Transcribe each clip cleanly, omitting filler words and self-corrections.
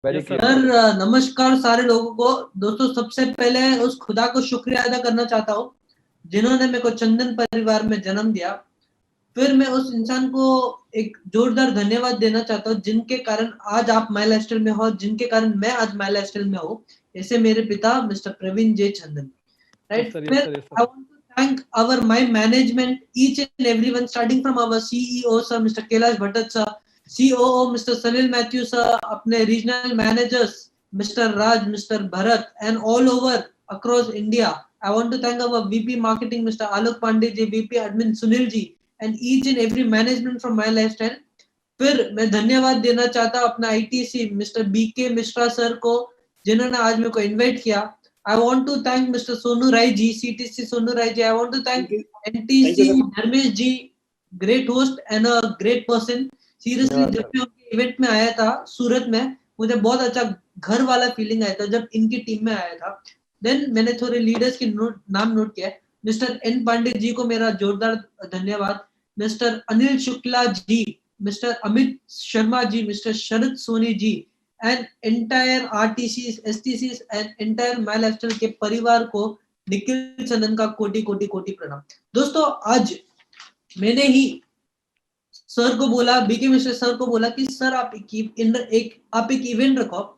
Very Yes, sir. Clear. नमस्कार सारे लोगों को। दोस्तों सबसे पहले उस खुदा को शुक्रिया अदा करना चाहता हूँ जिन्होंने मेरे को चंदन परिवार में जन्म दिया। फिर मैं उस इंसान को एक जोरदार धन्यवाद देना चाहता हूँ जिनके कारण आज आप माई लाइफस्टाइल में हो, जिनके कारण मैं आज माई लाइफस्टाइल में हूँ। ऐसे मेरे पिता मिस्टर प्रवीण जे चंदन, राइट। Yes, sir. Yes, फिर sir. Yes, I sir. Want to thank our my management, each and everyone, starting from our CEO sir mister Kailash Bhatt sir, COO mister Salil Matthew sir, अपने regional managers mister Raj, mister Bharat, and all over across India. I want to thank our VP Marketing, Mr. Alok Pandey ji, VP Admin Sunil ji, and each and every management from My Lifestyle. फिर मैं धन्यवाद देना चाहता हूँ अपना ITC mister BK Mishra sir को जिन्होंने आज मेरे को इनवाइट किया। I want to thank Mr. Sonu Rai ji, CTC Sonu Rai ji. I want to thank NTC Dharmesh ji, great host and a great person. Seriously, जब मैं उनके event में आया था सूरत में, मुझे बहुत अच्छा घर वाला फीलिंग आया था जब इनकी टीम में आया था। देन मैंने थोड़े लीडर्स के नाम नोट किया। मिस्टर एन पांडे जी को मेरा जोरदार धन्यवाद, mister Anil Shukla ji, mister Amit Sharma ji, mister Sharad Soni ji, and entire RTC, STC and entire my lifestyle के परिवार को निखिल चंदन का कोटि कोटि कोटि प्रणाम। दोस्तों आज मैंने ही सर को बोला, बीके मिश्रा सर को बोला कि सर आप एक इवेंट रखो,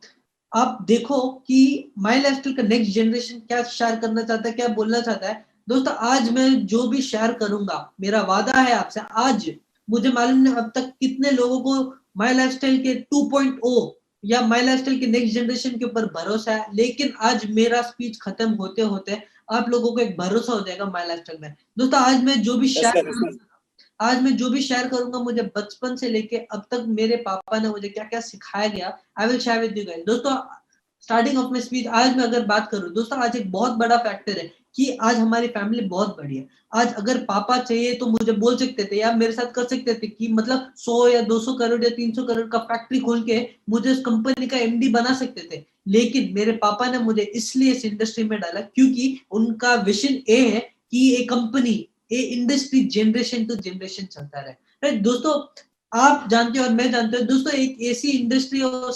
आप देखो कि माई लाइफस्टाइल का नेक्स्ट जनरेशन क्या शेयर करना चाहता है, क्या बोलना चाहता है। दोस्तों आज मैं जो भी शेयर करूंगा, मेरा वादा है आपसे, आज मुझे मालूम नहीं अब तक कितने लोगों को माई लाइफस्टाइल के 2.0 या माई लाइफस्टाइल के नेक्स्ट जनरेशन के ऊपर भरोसा है, लेकिन आज मेरा स्पीच खत्म होते होते आप लोगों को एक भरोसा हो जाएगा माई लाइफस्टाइल में। दोस्तों आज मैं जो भी शेयर करूंगा, मुझे बचपन से लेके अब तक मेरे पापा ने मुझे क्या क्या सिखाया गया, I will share with you guys. दोस्तों स्टार्टिंग ऑफ माय स्पीच आज मैं अगर बात करूं, दोस्तों आज एक बहुत बड़ा फैक्टर है कि आज हमारी फैमिली बहुत बड़ी है। आज अगर पापा चाहिए तो मुझे बोल सकते थे या मेरे साथ कर सकते थे कि मतलब 100 या 200 करोड़ या 300 करोड़ का फैक्ट्री खोल के मुझे उस कंपनी का MD बना सकते थे, लेकिन मेरे पापा ने मुझे इसलिए इस इंडस्ट्री में डाला क्योंकि उनका विजन ये है कि ये कंपनी, ये इंडस्ट्री जनरेशन टू जनरेशन चलता रहे, राइट। दोस्तों आप जानते हो और मैं जानते हूँ दोस्तों, एक ऐसी इंडस्ट्री और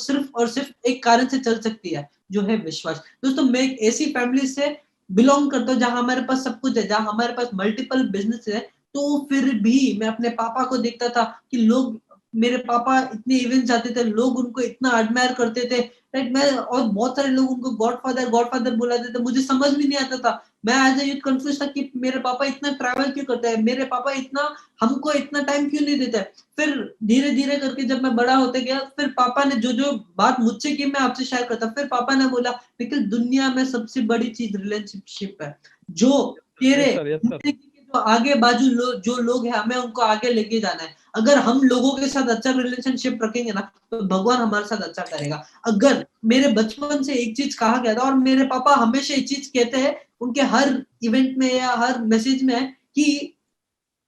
सिर्फ एक कारण से चल सकती है, जो है विश्वास। दोस्तों मैं एक ऐसी फैमिली से बिलोंग करता हूँ जहां हमारे पास सब कुछ है, जहां हमारे पास मल्टीपल बिजनेस है, तो फिर भी मैं अपने पापा को देखता था कि लोग, मेरे पापा इतने इवेंट जाते थे, लोग उनको इतना एडमायर करते थे, राइट। मैं और बहुत सारे लोग उनको गॉडफादर बुलाते थे। मुझे समझ भी नहीं आता था, मैं एज ए यूथ कंफ्यूज था कि मेरे पापा इतना ट्रैवल क्यों करते हैं, मेरे पापा इतना हमको इतना टाइम क्यों नहीं देते। फिर धीरे धीरे करके जब मैं बड़ा होते गया, फिर पापा ने जो जो बात मुझसे की मैं आपसे शेयर करता। फिर पापा ने बोला निखिल, दुनिया में सबसे बड़ी चीज रिलेशनशिप है, जो तेरे जिंदगी के जो आगे बाजू जो लोग हैं, हमें उनको आगे लेके जाना है। अगर हम लोगों के साथ अच्छा रिलेशनशिप रखेंगे ना, तो भगवान हमारे साथ अच्छा करेगा। अगर मेरे बचपन से एक चीज कहा गया था और मेरे पापा हमेशा एक चीज कहते हैं उनके हर इवेंट में या हर मैसेज में, कि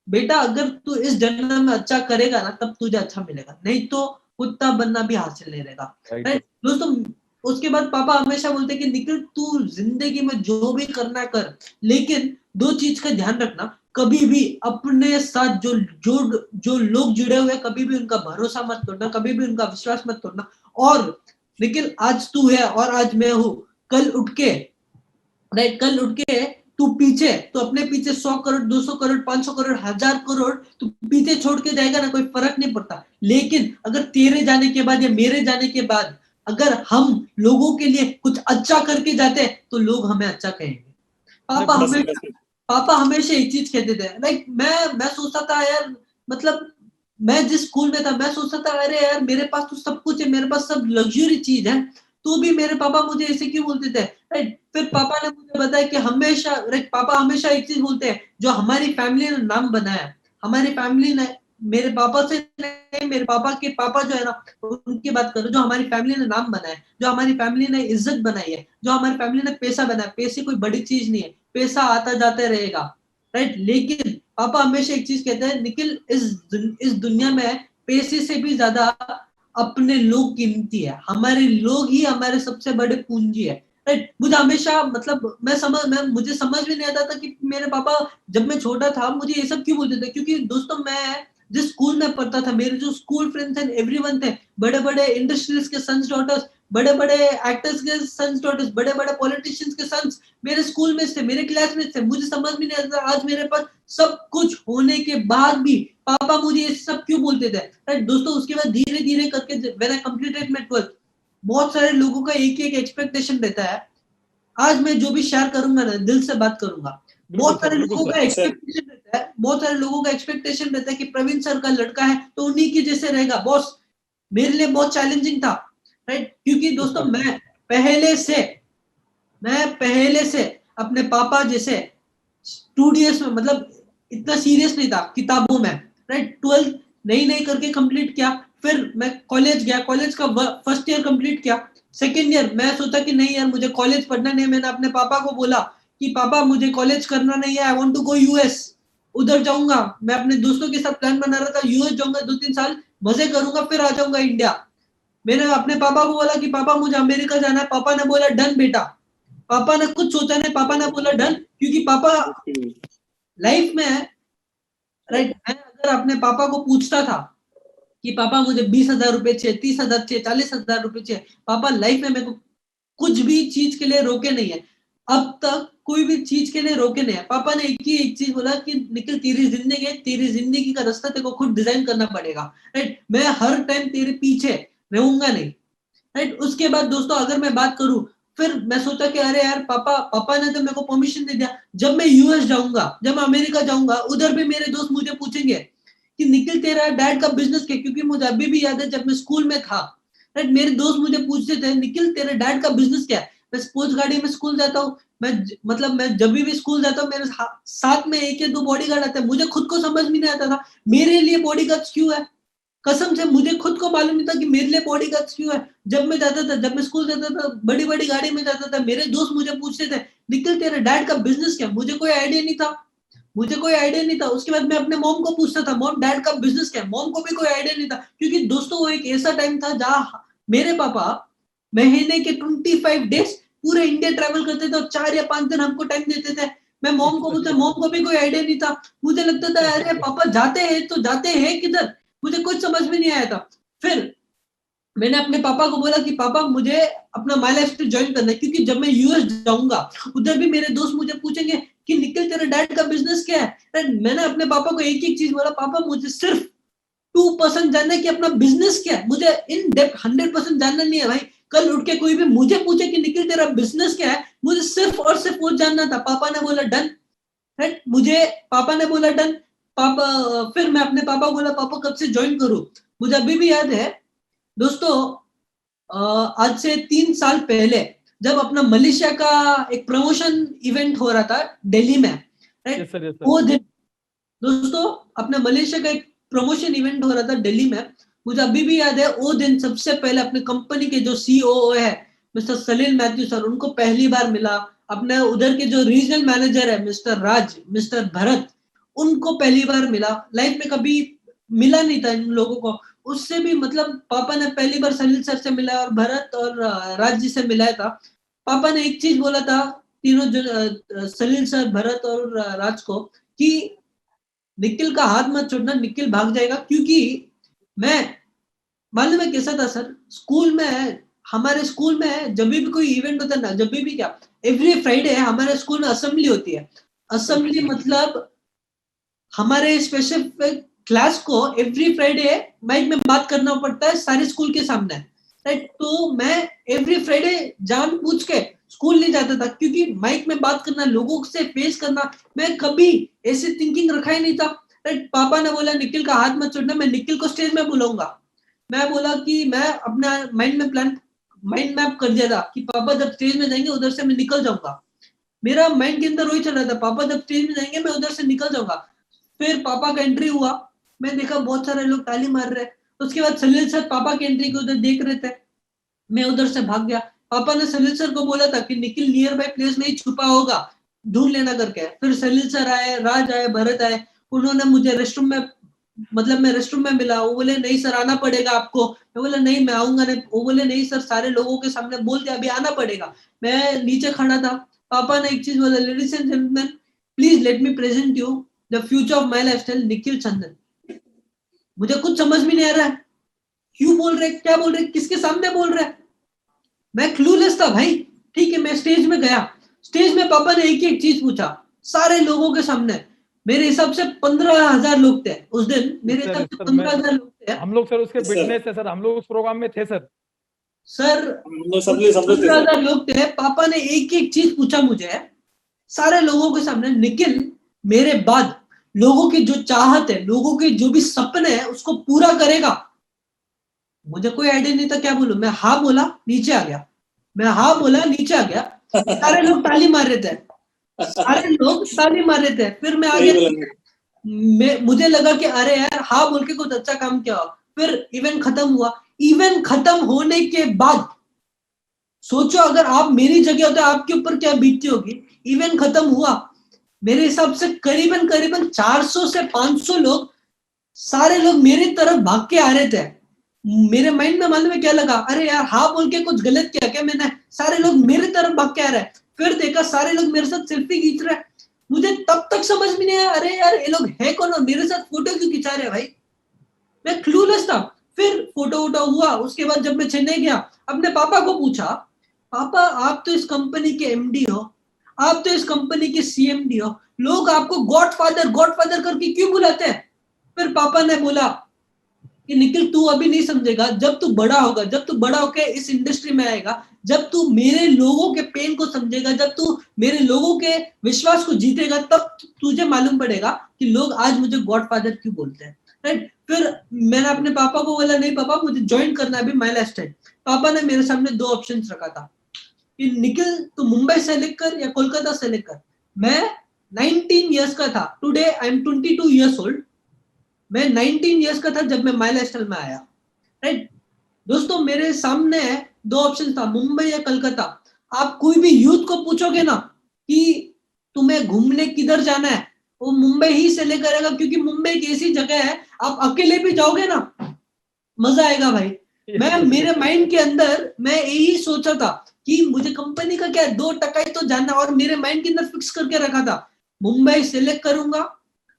बेटा अगर तू इस जन्म में अच्छा करेगा ना, तब तुझे अच्छा मिलेगा, नहीं तो कुत्ता बनना भी हासिल नहीं रहेगा, राइट। दोस्तों उसके बाद पापा हमेशा बोलते कि निखिल तू जिंदगी में जो भी करना कर, लेकिन दो चीज का ध्यान रखना, कभी भी अपने साथ जो लोग जुड़े हुए, कभी भी उनका भरोसा मत तोड़ना, कभी भी उनका विश्वास मत तोड़ना। और निखिल आज तू है और आज मैं हूँ, कल उठ के तू पीछे, तो अपने पीछे 100 करोड़ 200 करोड़ 500 करोड़ 1000 करोड़ तू पीछे छोड़ के जाएगा ना, कोई फर्क नहीं पड़ता। लेकिन अगर तेरे जाने के बाद या मेरे जाने के बाद अगर हम लोगों के लिए कुछ अच्छा करके जाते हैं, तो लोग हमें अच्छा कहेंगे। पापा हमेशा एक चीज कहते थे, लाइक मैं सोचता था यार, मतलब मैं जिस स्कूल में था मैं सोचता था अरे यार मेरे पास तो सब कुछ है, मेरे पास सब लग्जरी चीज है, तो भी मेरे पापा मुझे ऐसे क्यों बोलते थे, राइट। फिर पापा ने मुझे बताया कि हमेशा, राइट, पापा हमेशा एक चीज बोलते हैं, जो हमारी फैमिली ने नाम बनाया, हमारी फैमिली ने, मेरे पापा से नहीं, मेरे पापा के पापा जो है ना, उनकी बात करो, जो हमारी फैमिली ने नाम बनाया, जो हमारी फैमिली ने इज्जत बनाई है, जो हमारी फैमिली ने पैसा बनाया, पैसे कोई बड़ी चीज नहीं है, पैसा आता जाता रहेगा, राइट। लेकिन पापा हमेशा एक चीज कहते हैं, निखिल इस दुनिया में पैसे से भी ज्यादा अपने लोग कीमती है, हमारे लोग ही हमारे सबसे बड़े पूंजी है, राइट। मुझे हमेशा, मतलब मुझे समझ भी नहीं आता था कि मेरे पापा जब मैं छोटा था मुझे ये सब क्यों बोलते थे, क्योंकि दोस्तों मैं जिस स्कूल में पढ़ता था, मेरे जो स्कूल फ्रेंड्स एंड एवरीवन थे, बड़े बड़े इंडस्ट्रीज के सन्स डॉटर्स, बड़े बड़े एक्टर्स के सन्स डॉटर्स, बड़े बड़े पॉलिटिशियंस के सन्स मेरे स्कूल में थे, मेरे क्लास में थे। मुझे समझ में नहीं आता आज मेरे पास सब कुछ होने के बाद भी पापा मुझे ये सब क्यों बोलते थे। राइट दोस्तों, उसके बाद धीरे धीरे करके when I completed my 12th, बहुत सारे लोगों का एक एक एक्सपेक्टेशन रहता है। आज मैं जो भी शेयर करूंगा ना, दिल से बात करूंगा। बहुत सारे लोगों का एक्सपेक्टेशन रहता है, बहुत सारे लोगों का एक्सपेक्टेशन रहता है कि प्रवीण सर का लड़का है तो उन्हीं के जैसे रहेगा। बॉस, मेरे लिए बहुत चैलेंजिंग था, राइट, क्योंकि दोस्तों मैं पहले से अपने पापा जैसे स्टूडियस में, मतलब इतना सीरियस नहीं था किताबों में, राइट। 12th नई नई करके कंप्लीट किया, फिर मैं कॉलेज गया, कॉलेज का फर्स्ट ईयर कंप्लीट किया। सेकेंड ईयर मैं सोचा कि नहीं यार मुझे कॉलेज पढ़ना नहीं। मैंने अपने पापा को बोला कि पापा मुझे कॉलेज करना नहीं है, I want to go US, उधर जाऊंगा। मैं अपने दोस्तों के साथ प्लान बना रहा था, यूएस जाऊंगा, 2-3 साल मजे करूंगा, फिर आ जाऊंगा इंडिया। मैंने अपने पापा को बोला कि पापा मुझे अमेरिका जाना है। पापा ने बोला डन बेटा। पापा ने कुछ सोचा नहीं, पापा ने बोला डन, क्योंकि पापा लाइफ में, राइट, मैं अगर अपने पापा को पूछता था कि पापा मुझे 20,000 रुपए चाहिए, 30,000 चाहिए, 40,000 रुपए चाहिए, पापा लाइफ में मेरे को कुछ भी चीज के लिए रोके नहीं है। अब तक कोई भी चीज के लिए रोके नहीं है। पापा ने एक चीज बोला कि निखिल तेरी जिंदगी है, तेरी जिंदगी का रास्ता तेरे को खुद डिजाइन करना पड़ेगा, राइट। मैं हर टाइम तेरे पीछे रहूंगा नहीं, राइट। उसके बाद दोस्तों अगर मैं बात करूं, फिर मैं सोचा कि अरे यार पापा ने तो मेरे को परमिशन दे दिया, जब मैं यूएस जाऊंगा, जब मैं अमेरिका जाऊंगा, उधर भी मेरे दोस्त मुझे पूछेंगे कि निखिल तेरा डैड का बिजनेस क्या। क्योंकि मुझे अभी भी याद है जब मैं स्कूल में था, राइट, मेरे दोस्त मुझे पूछते थे निखिल तेरे डैड का बिजनेस क्या है। मैं स्पोर्ट्स गाड़ी में स्कूल जाता हूँ, मैं जब भी स्कूल जाता हूँ मेरे साथ में एक या दो बॉडीगार्ड आते हैं। मुझे खुद को समझ में नहीं आता था मेरे लिए बॉडीगार्ड्स क्यों है। कसम से मुझे खुद को मालूम नहीं था कि मेरे लिए बॉडीगार्ड्स क्यों है। जब मैं जाता था, जब मैं स्कूल जाता था, बड़ी बड़ी गाड़ी में जाता था, मेरे दोस्त मुझे पूछते थे निखिल तेरे डैड का बिजनेस क्या। मुझे कोई आइडिया नहीं था, मुझे कोई आइडिया नहीं था। उसके बाद मैं अपने मॉम को पूछता था मॉम डैड का बिजनेस क्या है। मॉम को भी कोई आइडिया नहीं था, क्योंकि दोस्तों वो एक ऐसा टाइम था जहाँ मेरे पापा महीने के 25 डेज पूरे इंडिया ट्रैवल करते थे और 4 या 5 दिन हमको टाइम देते थे। मैं मॉम को पूछता, मॉम को भी कोई आइडिया नहीं था। मुझे लगता था अरे पापा जाते हैं तो जाते हैं किधर, मुझे कुछ समझ में नहीं आया था। फिर मैंने अपने पापा को बोला कि पापा मुझे अपना माई लाइफ स्टाइल ज्वाइन करना है, क्योंकि जब मैं यूएस जाऊंगा उधर भी मेरे दोस्त मुझे पूछेंगे कि निखिल तेरे डैड का बिजनेस क्या है। मैंने अपने पापा को एक एक चीज बोला, पापा मुझे सिर्फ 2% जानना है कि अपना बिजनेस क्या है, मुझे इन डेप्थ 100% जानना नहीं है भाई। कल उठ के कोई भी मुझे पूछे कि निखिल तेरा बिजनेस क्या है, मुझे सिर्फ और सिर्फ वो जानना था। पापा ने बोला डन, राइट, मुझे पापा ने बोला डन। पापा, फिर मैं अपने पापा को बोला पापा कब से ज्वाइन करूं। मुझे अभी भी याद है दोस्तों, आज से 3 साल पहले जब अपना मलेशिया का एक प्रमोशन इवेंट हो रहा था दिल्ली में, राइट, वो दिन दोस्तों अपने मलेशिया का एक प्रमोशन इवेंट हो रहा था दिल्ली में। मुझे अभी भी याद है वो दिन सबसे पहले अपने कंपनी के जो सीईओ है मिस्टर सलील मैथ्यू सर, उनको पहली बार मिला। अपने उधर के जो रीजनल मैनेजर है मिस्टर राज, मिस्टर भरत, उनको पहली बार मिला। लाइफ में कभी मिला नहीं था इन लोगों को। उससे भी मतलब पापा ने पहली बार सलील सर से मिला और भरत और राज जी से मिलाया था। पापा ने एक चीज बोला था तीनों जो सलील सर, भरत और राज को, कि निखिल का हाथ मत छोड़ना, निखिल भाग जाएगा। क्योंकि मैं मालूम है कैसा था सर, स्कूल में, हमारे स्कूल में जब भी कोई इवेंट होता है ना, जब भी क्या, एवरी फ्राइडे हमारे स्कूल में असेंबली होती है। असेंबली मतलब हमारे स्पेसिफिक क्लास को एवरी फ्राइडे माइक में बात करना पड़ता है सारे स्कूल के सामने, राइट। तो मैं एवरी फ्राइडे जान पूछ के स्कूल नहीं जाता था, क्योंकि माइक में बात करना, लोगों से फेस करना, मैं कभी ऐसी थिंकिंग रखा ही नहीं था, राइट। पापा ने बोला निखिल का हाथ मत छोड़ना, मैं निखिल को स्टेज में बुलाऊंगा। मैं बोला कि मैं अपना माइंड मैप कर दिया था कि पापा जब स्टेज में जाएंगे उधर से मैं निकल जाऊंगा। मेरा माइंड के अंदर वही चल रहा था, पापा जब स्टेज में जाएंगे मैं उधर से निकल जाऊंगा। फिर पापा का एंट्री हुआ, मैं देखा बहुत सारे लोग ताली मार रहे हैं। उसके बाद सलील सर पापा की एंट्री को उधर देख रहे थे, मैं उधर से भाग गया। पापा ने सलील सर को बोला था कि निखिल नियर बाय प्लेस में ही छुपा होगा, ढूंढ लेना करके। फिर सलील सर आए, राज आए, भरत आए, उन्होंने मुझे रेस्टरूम में, मतलब मैं रेस्टरूम में मिला। वो बोले नहीं सर आना पड़ेगा आपको। मैं बोला नहीं मैं आऊंगा नहीं। वो बोले नहीं सर सारे लोगों के सामने बोलते अभी आना पड़ेगा। मैं नीचे खड़ा था। पापा ने एक चीज बोला, ladies and gentleman please let me present you the future of my life style Nikhil चंदन। मुझे कुछ समझ में नहीं आ रहा है, क्यों बोल रहे, क्या बोल रहे, किसके सामने बोल रहे। मैं क्लूलेस था भाई। ठीक है, मैं स्टेज में गया, स्टेज में पापा ने एक एक चीज पूछा सारे लोगों के सामने। मेरे हिसाब से 15,000 लोग थे उस दिन, मेरे सर हिसाब से सर मैं 15,000 लोग थे हम लोग सर उसके Yes, sir. विटनेस है सर, हम लोग उस प्रोग्राम में थे सर। सर। हम लोग सब लोग थे सर। 15,000 लोग थे, पापा ने एक एक चीज पूछा मुझे सारे लोगों के सामने। निखिल, मेरे बाद लोगों की जो चाहत है, लोगों के जो भी सपने हैं उसको पूरा करेगा। मुझे कोई आइडिया नहीं था क्या बोलूं। मैं हाँ बोला, नीचे आ गया। मैं हाँ बोला, नीचे आ गया। सारे लोग ताली मार रहे थे, सारे लोग ताली मार रहे थे। फिर मैं आ सही गया। बोला। मुझे लगा कि अरे यार हाँ बोल के कुछ अच्छा काम किया हो। फिर इवेंट खत्म हुआ। इवेंट खत्म होने के बाद सोचो अगर आप मेरी जगह होते आपके ऊपर क्या बीतती होगी। इवेंट खत्म हुआ, मेरे हिसाब से करीबन करीबन 400 से 500 लोग, सारे लोग मेरी तरफ भाग के आ रहे थे। मेरे माइंड में मालूम है क्या लगा, अरे यार हाँ बोल के कुछ गलत किया क्या मैंने। सारे लोग मेरी तरफ भाग के आ रहे हैं। फिर देखा सारे लोग मेरे साथ सेल्फी खींच रहे हैं। मुझे तब तक समझ में नहीं आया, अरे यार ये लोग है कौन और मेरे साथ फोटो क्यों खिंचा रहे हैं भाई। मैं क्लूलेस था। फिर फोटो वोटो हुआ, उसके बाद जब मैं चेन्नई गया, अपने पापा को पूछा, पापा आप तो इस कंपनी के एमडी हो, आप तो इस कंपनी के सीएमडी हो, लोग आपको गॉड फादर करके क्यों बुलाते हैं। फिर पापा ने बोला कि निखिल तू अभी नहीं समझेगा, जब तू बड़ा होगा, जब तू बड़ा होकर इस इंडस्ट्री में आएगा, जब तू मेरे लोगों के पेन को समझेगा, जब तू मेरे लोगों के विश्वास को जीतेगा, तब तुझे मालूम पड़ेगा कि लोग आज मुझे गॉड फादर क्यों बोलते हैं। राइट। फिर मैंने अपने पापा को बोला, नहीं पापा मुझे ज्वाइन करना है अभी माई लाइफ स्टाइल। पापा ने मेरे सामने दो ऑप्शन रखा था कि निखिल तू मुंबई सेलेक्ट कर या कोलकाता सेलेक्ट कर। मैं 19 इयर्स का था, today I am 22 years old. मैं 19 इयर्स का था जब मैं माई लाइफस्टाइल में आया। राइट। दोस्तों मेरे सामने दो ऑप्शन था, मुंबई या कलकत्ता। आप कोई भी यूथ को पूछोगे ना कि तुम्हें घूमने किधर जाना है, वो मुंबई ही से लेकर आएगा, क्योंकि मुंबई एक ऐसी जगह है आप अकेले भी जाओगे ना मजा आएगा भाई। मैं मेरे माइंड के अंदर मैं यही सोचा था कि मुझे कंपनी का क्या 2 टका तो जानना, और मेरे माइंड के अंदर फिक्स करके रखा था मुंबई सिलेक्ट करूंगा।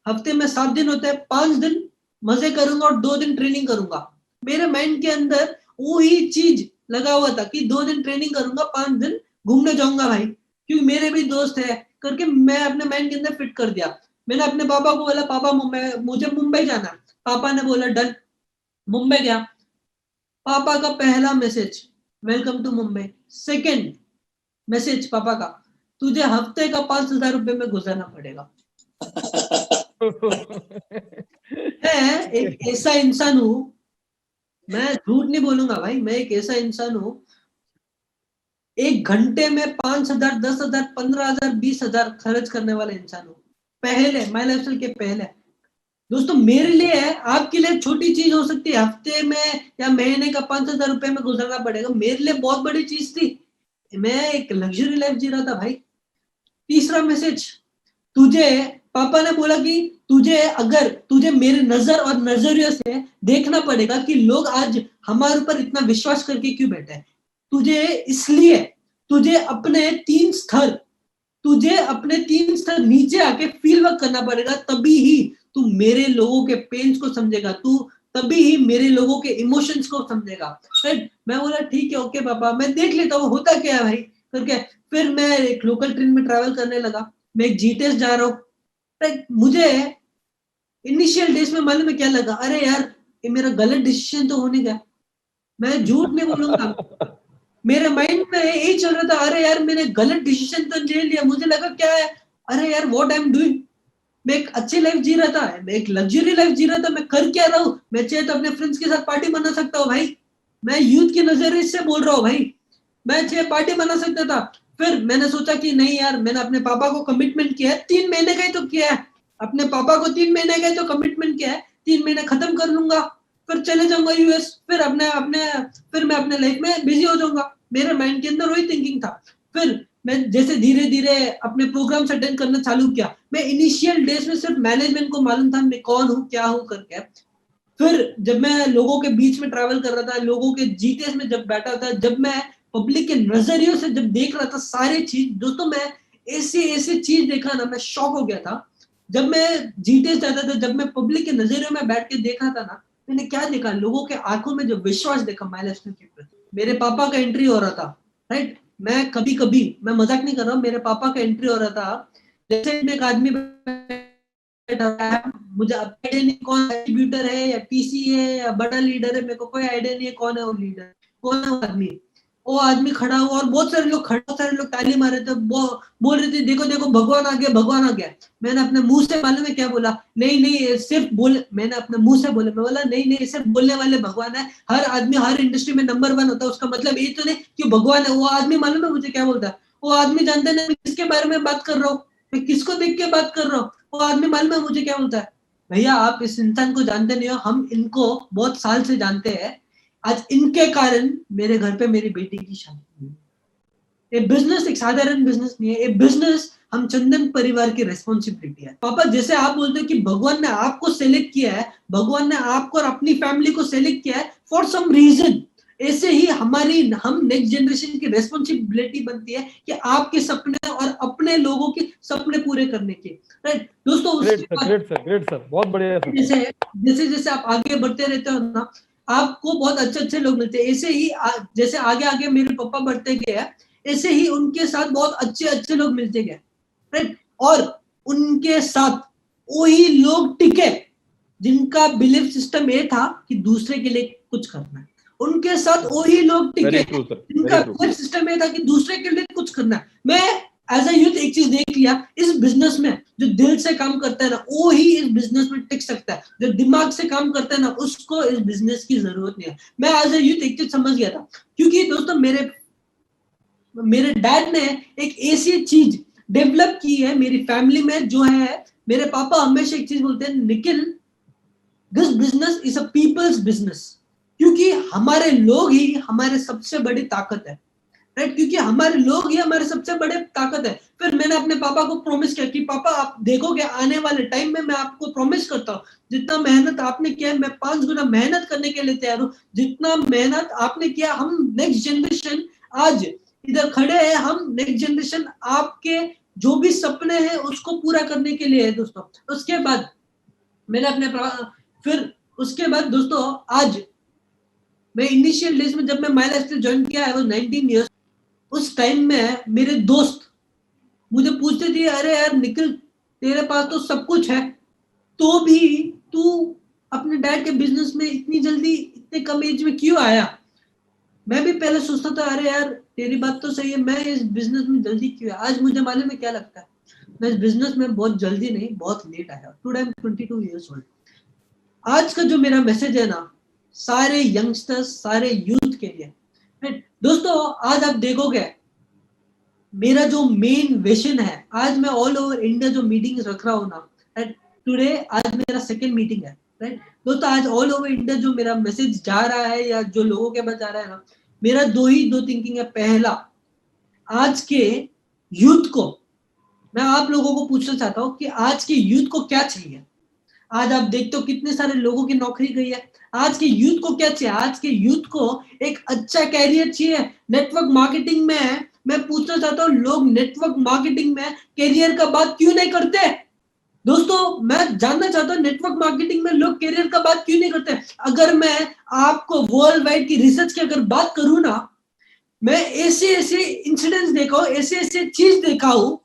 हफ्ते में 7 दिन होते हैं, 5 दिन मजे करूंगा और 2 दिन ट्रेनिंग करूंगा। मेरे माइंड के अंदर वही चीज लगा हुआ था कि 2 दिन ट्रेनिंग करूंगा, 5 दिन घूमने जाऊंगा भाई, क्योंकि मेरे भी दोस्त है करके मैं अपने माइंड के अंदर फिट कर दिया। मैंने अपने पापा को बोला, पापा मुझे मुंबई जाना है। पापा ने बोला डन। मुंबई गया। पापा का पहला message, welcome to Mumbai. Second message पापा का, तुझे हफ्ते का 5,000 रुपए में गुजारना पड़ेगा। मैं एक ऐसा इंसान हूं, मैं झूठ नहीं बोलूंगा भाई, मैं एक ऐसा इंसान हूं, 1 घंटे में 5,000, 10,000, 15,000, 20,000 खर्च करने वाला इंसान हूं। पहले माई लाइफस्टाइल के पहले। दोस्तों मेरे लिए है, आपके लिए छोटी चीज हो सकती है, हफ्ते में या महीने का 5,000 रुपए में गुजरना पड़ेगा, मेरे लिए बहुत बड़ी चीज थी। मैं एक लग्जरी लाइफ जी रहा था भाई। तीसरा मैसेज, तुझे पापा ने बोला कि तुझे अगर तुझे मेरे नजर और नजरियों से देखना पड़ेगा कि लोग आज हमारे ऊपर इतना विश्वास करके क्यों बैठे हैं। तुझे इसलिए तुझे अपने 3 स्तर, तुझे अपने 3 स्तर नीचे आके फील वर्क करना पड़ेगा, तभी ही तू मेरे लोगों के पेन्स को समझेगा, तू तभी ही मेरे लोगों के इमोशंस को समझेगा। राइट। मैं बोला ठीक है ओके पापा, मैं देख लेता हूँ होता क्या है भाई करके। फिर मैं एक लोकल ट्रेन में ट्रैवल करने लगा। मैं एक जीटीएस जा रहा हूँ। राइट। मुझे इनिशियल डेज में मालूम है क्या लगा, अरे यार ये मेरा गलत डिसीजन तो होने गया। मैं झूठ नहीं बोलूंगा, मेरे माइंड में यही चल रहा था, अरे यार मैंने गलत डिसीजन तो ले लिया। मुझे लगा क्या है, अरे यार व्हाट आई एम डूइंग। मैं एक अच्छी लाइफ जी रहा था, मैं एक लग्जरी लाइफ जी रहा था, मैं कर क्या रहा हूँ। मैं चाहे तो अपने फ्रेंड्स के साथ पार्टी बना सकता हूँ भाई, मैं यूथ के नजरिए से बोल रहा हूँ भाई, मैं चाहे पार्टी बना सकता था। फिर मैंने सोचा कि नहीं यार, मैंने अपने पापा को कमिटमेंट किया है, 3 महीने का ही तो किया है, अपने पापा को 3 महीने का ही तो कमिटमेंट किया है, 3 महीने खत्म कर लूंगा, फिर चले जाऊंगा यूएस, फिर अपने अपने फिर मैं अपने लाइफ में बिजी हो जाऊंगा। मेरे माइंड के अंदर वही थिंकिंग था। फिर मैं जैसे धीरे धीरे अपने प्रोग्राम्स अटेंड करना चालू किया। मैं इनिशियल डेज में सिर्फ मैनेजमेंट को मालूम था मैं कौन हूँ क्या हूँ करके। फिर जब मैं लोगों के बीच में ट्रैवल कर रहा था, लोगों के जीटीएस में जब बैठा था, जब मैं पब्लिक के नजरियों से जब देख रहा था सारी चीज, दोस्तों मैं ऐसी ऐसी चीज देखा ना, मैं शॉक हो गया था। जब मैं जीटीएस जाता था, जब मैं पब्लिक के नजरियों में बैठ के देखा था ना, मैंने क्या देखा, लोगों के आंखों में जो विश्वास देखा माई लाइफ के प्रति। मेरे पापा का एंट्री हो रहा था, राइट। मैं कभी कभी, मैं मजाक नहीं कर रहा हूँ, मेरे पापा का एंट्री हो रहा था, जैसे एक आदमी बैठा है, मुझे आइडिया नहीं कौन डिस्ट्रीब्यूटर है या टीसी है या बड़ा लीडर है, मेरे को कोई आइडिया नहीं है कौन है वो लीडर, कौन है वो आदमी खड़ा हुआ और बहुत सारे लोग ताली मार रहे थे, बोल रहे थे देखो देखो भगवान आ गया, भगवान आ गया। मैंने अपने मुंह से, मालूम है क्या बोला, नहीं नहीं सिर्फ बोल, मैंने अपने मुंह से बोला, मैं बोला नहीं नहीं सिर्फ बोलने वाले भगवान है, हर आदमी हर इंडस्ट्री में नंबर 1 होता है, उसका मतलब ये तो नहीं कि भगवान है। वो आदमी मालूम है मुझे क्या बोलता है, वो आदमी जानते नहीं मैं किसके बारे में बात कर रहा हूँ, मैं किसको देख के बात कर रहा हूँ। वो आदमी मालूम है मुझे क्या बोलता है, भैया आप इस इंसान को जानते नहीं हो, हम इनको बहुत साल से जानते हैं, आज इनके कारण मेरे घर पे मेरी बेटी की शादी हुई। ये बिजनेस एक साधारण बिजनेस नहीं है, ये बिजनेस हम चंदन परिवार की रेस्पॉन्सिबिलिटी है। पापा जैसे आप बोलते हो कि भगवान ने आपको सेलेक्ट किया है, भगवान ने आपको और अपनी फैमिली को सेलेक्ट किया है फॉर सम रीजन, ऐसे ही हम नेक्स्ट जनरेशन की रेस्पॉन्सिबिलिटी बनती है कि आपके सपने और अपने लोगों के सपने पूरे करने के। राइट दोस्तों, ग्रेट सर, बहुत बढ़िया सर। जैसे जैसे आप आगे बढ़ते रहते हो ना, आपको बहुत अच्छे लोग मिलते हैं। ऐसे ही जैसे आगे आगे मेरे पापा बढ़ते गए, ऐसे ही उनके साथ बहुत अच्छे लोग मिलते गए। राइट, और उनके साथ वही लोग टिके जिनका बिलीफ सिस्टम ये था कि दूसरे के लिए कुछ करना है। उनके साथ वही लोग टिके जिनका बिलीफ सिस्टम ये था कि दूसरे के लिए कुछ करना है। मैं एज अ यूथ एक चीज देख लिया, इस बिजनेस में जो दिल से काम करता है ना, वो ही इस बिजनेस में टिक सकता है। जो दिमाग से काम करता है ना, उसको इस बिजनेस की जरूरत नहीं है। मैं एज अ यूथ एक चीज समझ गया था, क्योंकि दोस्तों मेरे डैड ने एक ऐसी चीज डेवलप की है मेरी फैमिली में, जो है मेरे पापा हमेशा एक चीज बोलते हैं, Nikhil this business is a people's business, क्योंकि हमारे लोग ही हमारे सबसे बड़ी ताकत है। राइट, क्योंकि हमारे लोग ही हमारे सबसे बड़े ताकत है। फिर मैंने अपने पापा को प्रॉमिस किया कि पापा आप देखोगे आने वाले टाइम में, मैं आपको प्रॉमिस करता हूँ जितना मेहनत आपने किया है मैं 5 गुना मेहनत करने के लिए तैयार हूँ। जितना मेहनत आपने किया, हम नेक्स्ट जनरेशन आज इधर खड़े हैं, हम नेक्स्ट जनरेशन आपके जो भी सपने हैं उसको पूरा करने के लिए है दोस्तों। उसके बाद मैंने फिर उसके बाद दोस्तों, आज मैं इनिशियल डेज में जब मैं माई लाइफ ज्वाइन किया, आई वाज 19 इयर्स। उस टाइम में मेरे दोस्त मुझे पूछते थे, अरे यार निखिल तेरे पास तो सब कुछ है, तो भी तू अपने डैड के बिजनेस में इतनी जल्दी इतने कम एज में क्यों आया। मैं भी पहले सोचता था, अरे यार तेरी बात तो सही है, मैं इस बिजनेस में जल्दी क्यों आया। आज मुझे मालूम है क्या लगता है, मैं इस बिजनेस में बहुत जल्दी नहीं, बहुत लेट आया। Today I am 22 years old. आज का जो मेरा मैसेज है ना, सारे यंगस्टर्स, सारे यूथ के लिए। दोस्तों आज आप देखोगे मेरा जो मेन विजन है, आज मैं ऑल ओवर इंडिया जो मीटिंग रख रहा हूँ ना, टुडे आज मेरा सेकंड मीटिंग है। राइट दोस्तों, आज ऑल ओवर इंडिया जो मेरा मैसेज जा रहा है या जो लोगों के पास जा रहा है ना, मेरा दो थिंकिंग है। पहला, आज के यूथ को मैं आप लोगों को पूछना चाहता हूँ कि आज के यूथ को क्या चाहिए। आज आप देखते हो कितने सारे लोगों की नौकरी गई है। आज के यूथ को क्या चाहिए, आज के यूथ को एक अच्छा कैरियर चाहिए नेटवर्क मार्केटिंग में। मैं पूछना चाहता हूँ, लोग नेटवर्क मार्केटिंग में कैरियर का बात क्यों नहीं करते। दोस्तों मैं जानना चाहता हूँ, नेटवर्क मार्केटिंग में लोग कैरियर का बात क्यों नहीं करते। अगर मैं आपको वर्ल्ड वाइड की रिसर्च की अगर बात करूँ ना, मैं ऐसे इंसिडेंट्स देखा हूँ, ऐसे चीज देखा हूँ,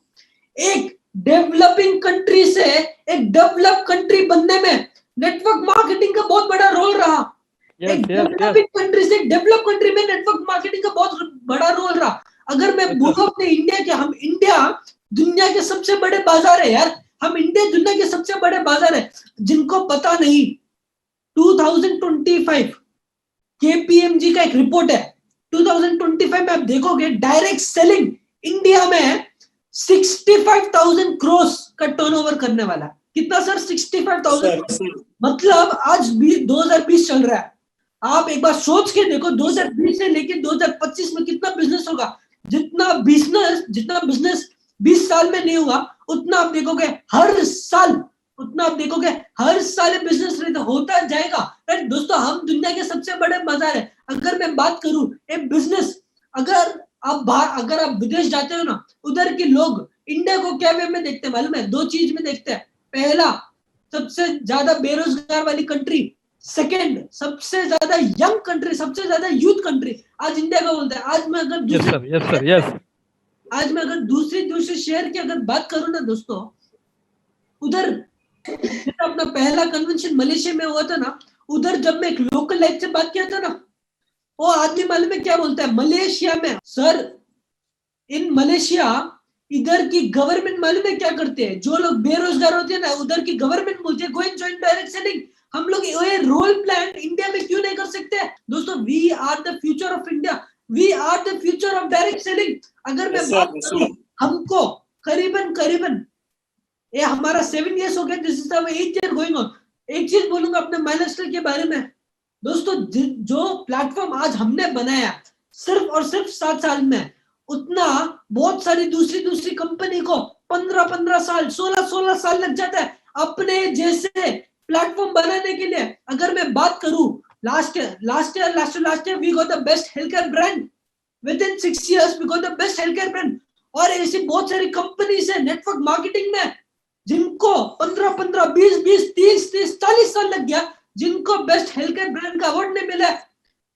एक डेवलपिंग कंट्री से एक डेवलप कंट्री बनने में नेटवर्क मार्केटिंग का बहुत बड़ा रोल रहा। एक डेवलपिंग कंट्री से डेवलप कंट्री में नेटवर्क मार्केटिंग का बहुत बड़ा रोल रहा। अगर मैं बोलूं अपने इंडिया के, हम इंडिया दुनिया के सबसे बड़े बाजार है यार, हम इंडिया दुनिया के सबसे बड़े बाजार है। जिनको पता नहीं, 2025 केपीएमजी का एक रिपोर्ट है, 2025 में आप देखोगे डायरेक्ट सेलिंग इंडिया में 65,000 करोड़ का टर्नओवर करने वाला। कितना सर? 65,000। मतलब आज 2020 चल रहा है, आप एक बार सोच के देखो 2020 से लेकर 2025 में कितना बिजनेस होगा। जितना बिजनेस 20 साल में नहीं हुआ, उतना आप देखोगे हर साल, बिजनेस होता जाएगा। राइट दोस्तों, हम दुनिया के सबसे बड़े बाजार है। अगर मैं बात करूं एक बिजनेस, अगर आप विदेश जाते हो ना, उधर के लोग इंडिया को क्या वे में देखते हैं मालूम है? 2 चीज में देखते हैं। पहला, सबसे ज्यादा बेरोजगार वाली कंट्री, सेकंड सबसे ज्यादा यंग कंट्री, सबसे ज्यादा यूथ कंट्री आज इंडिया का बोलता है। आज मैं अगर yes sir, yes sir, yes. आज मैं अगर दूसरे शहर की अगर बात करूं ना दोस्तों, उधर अपना पहला कन्वेंशन मलेशिया में हुआ था ना, उधर जब मैं एक लोकल लाइफ से बात किया था ना, वो आदमी मालूम है क्या बोलता है, मलेशिया में सर, इन मलेशिया इधर की गवर्नमेंट मालूम है क्या करते हैं, जो लोग बेरोजगार होते हैं ना, उधर की गवर्नमेंट बोलती है go and join direct selling. हम लोग ये रोल प्लान इंडिया में क्यों नहीं कर सकते दोस्तों? We are the future of India, we are the future of direct selling. अगर मैं बात करूं, हमको करीबन ये हमारा 7 years हो गया, this is the 8th year going on. एक चीज बोलूंगा अपने माइलस्टोन के बारे में दोस्तों, जो प्लेटफॉर्म आज हमने बनाया सिर्फ और सिर्फ 7 साल में, उतना बहुत सारी दूसरी कंपनी को 15 साल 16 साल लग जाता है अपने जैसे प्लेटफॉर्म बनाने के लिए। अगर मैं बात करूं, last year we got the best health care brand, within 6 years we got the best health care brand. और ऐसी बहुत सारी कंपनीज है नेटवर्क मार्केटिंग में जिनको 15 20 30 40 साल लग गया, जिनको बेस्ट हेल्थ केयर ब्रांड का अवार्ड नहीं मिला।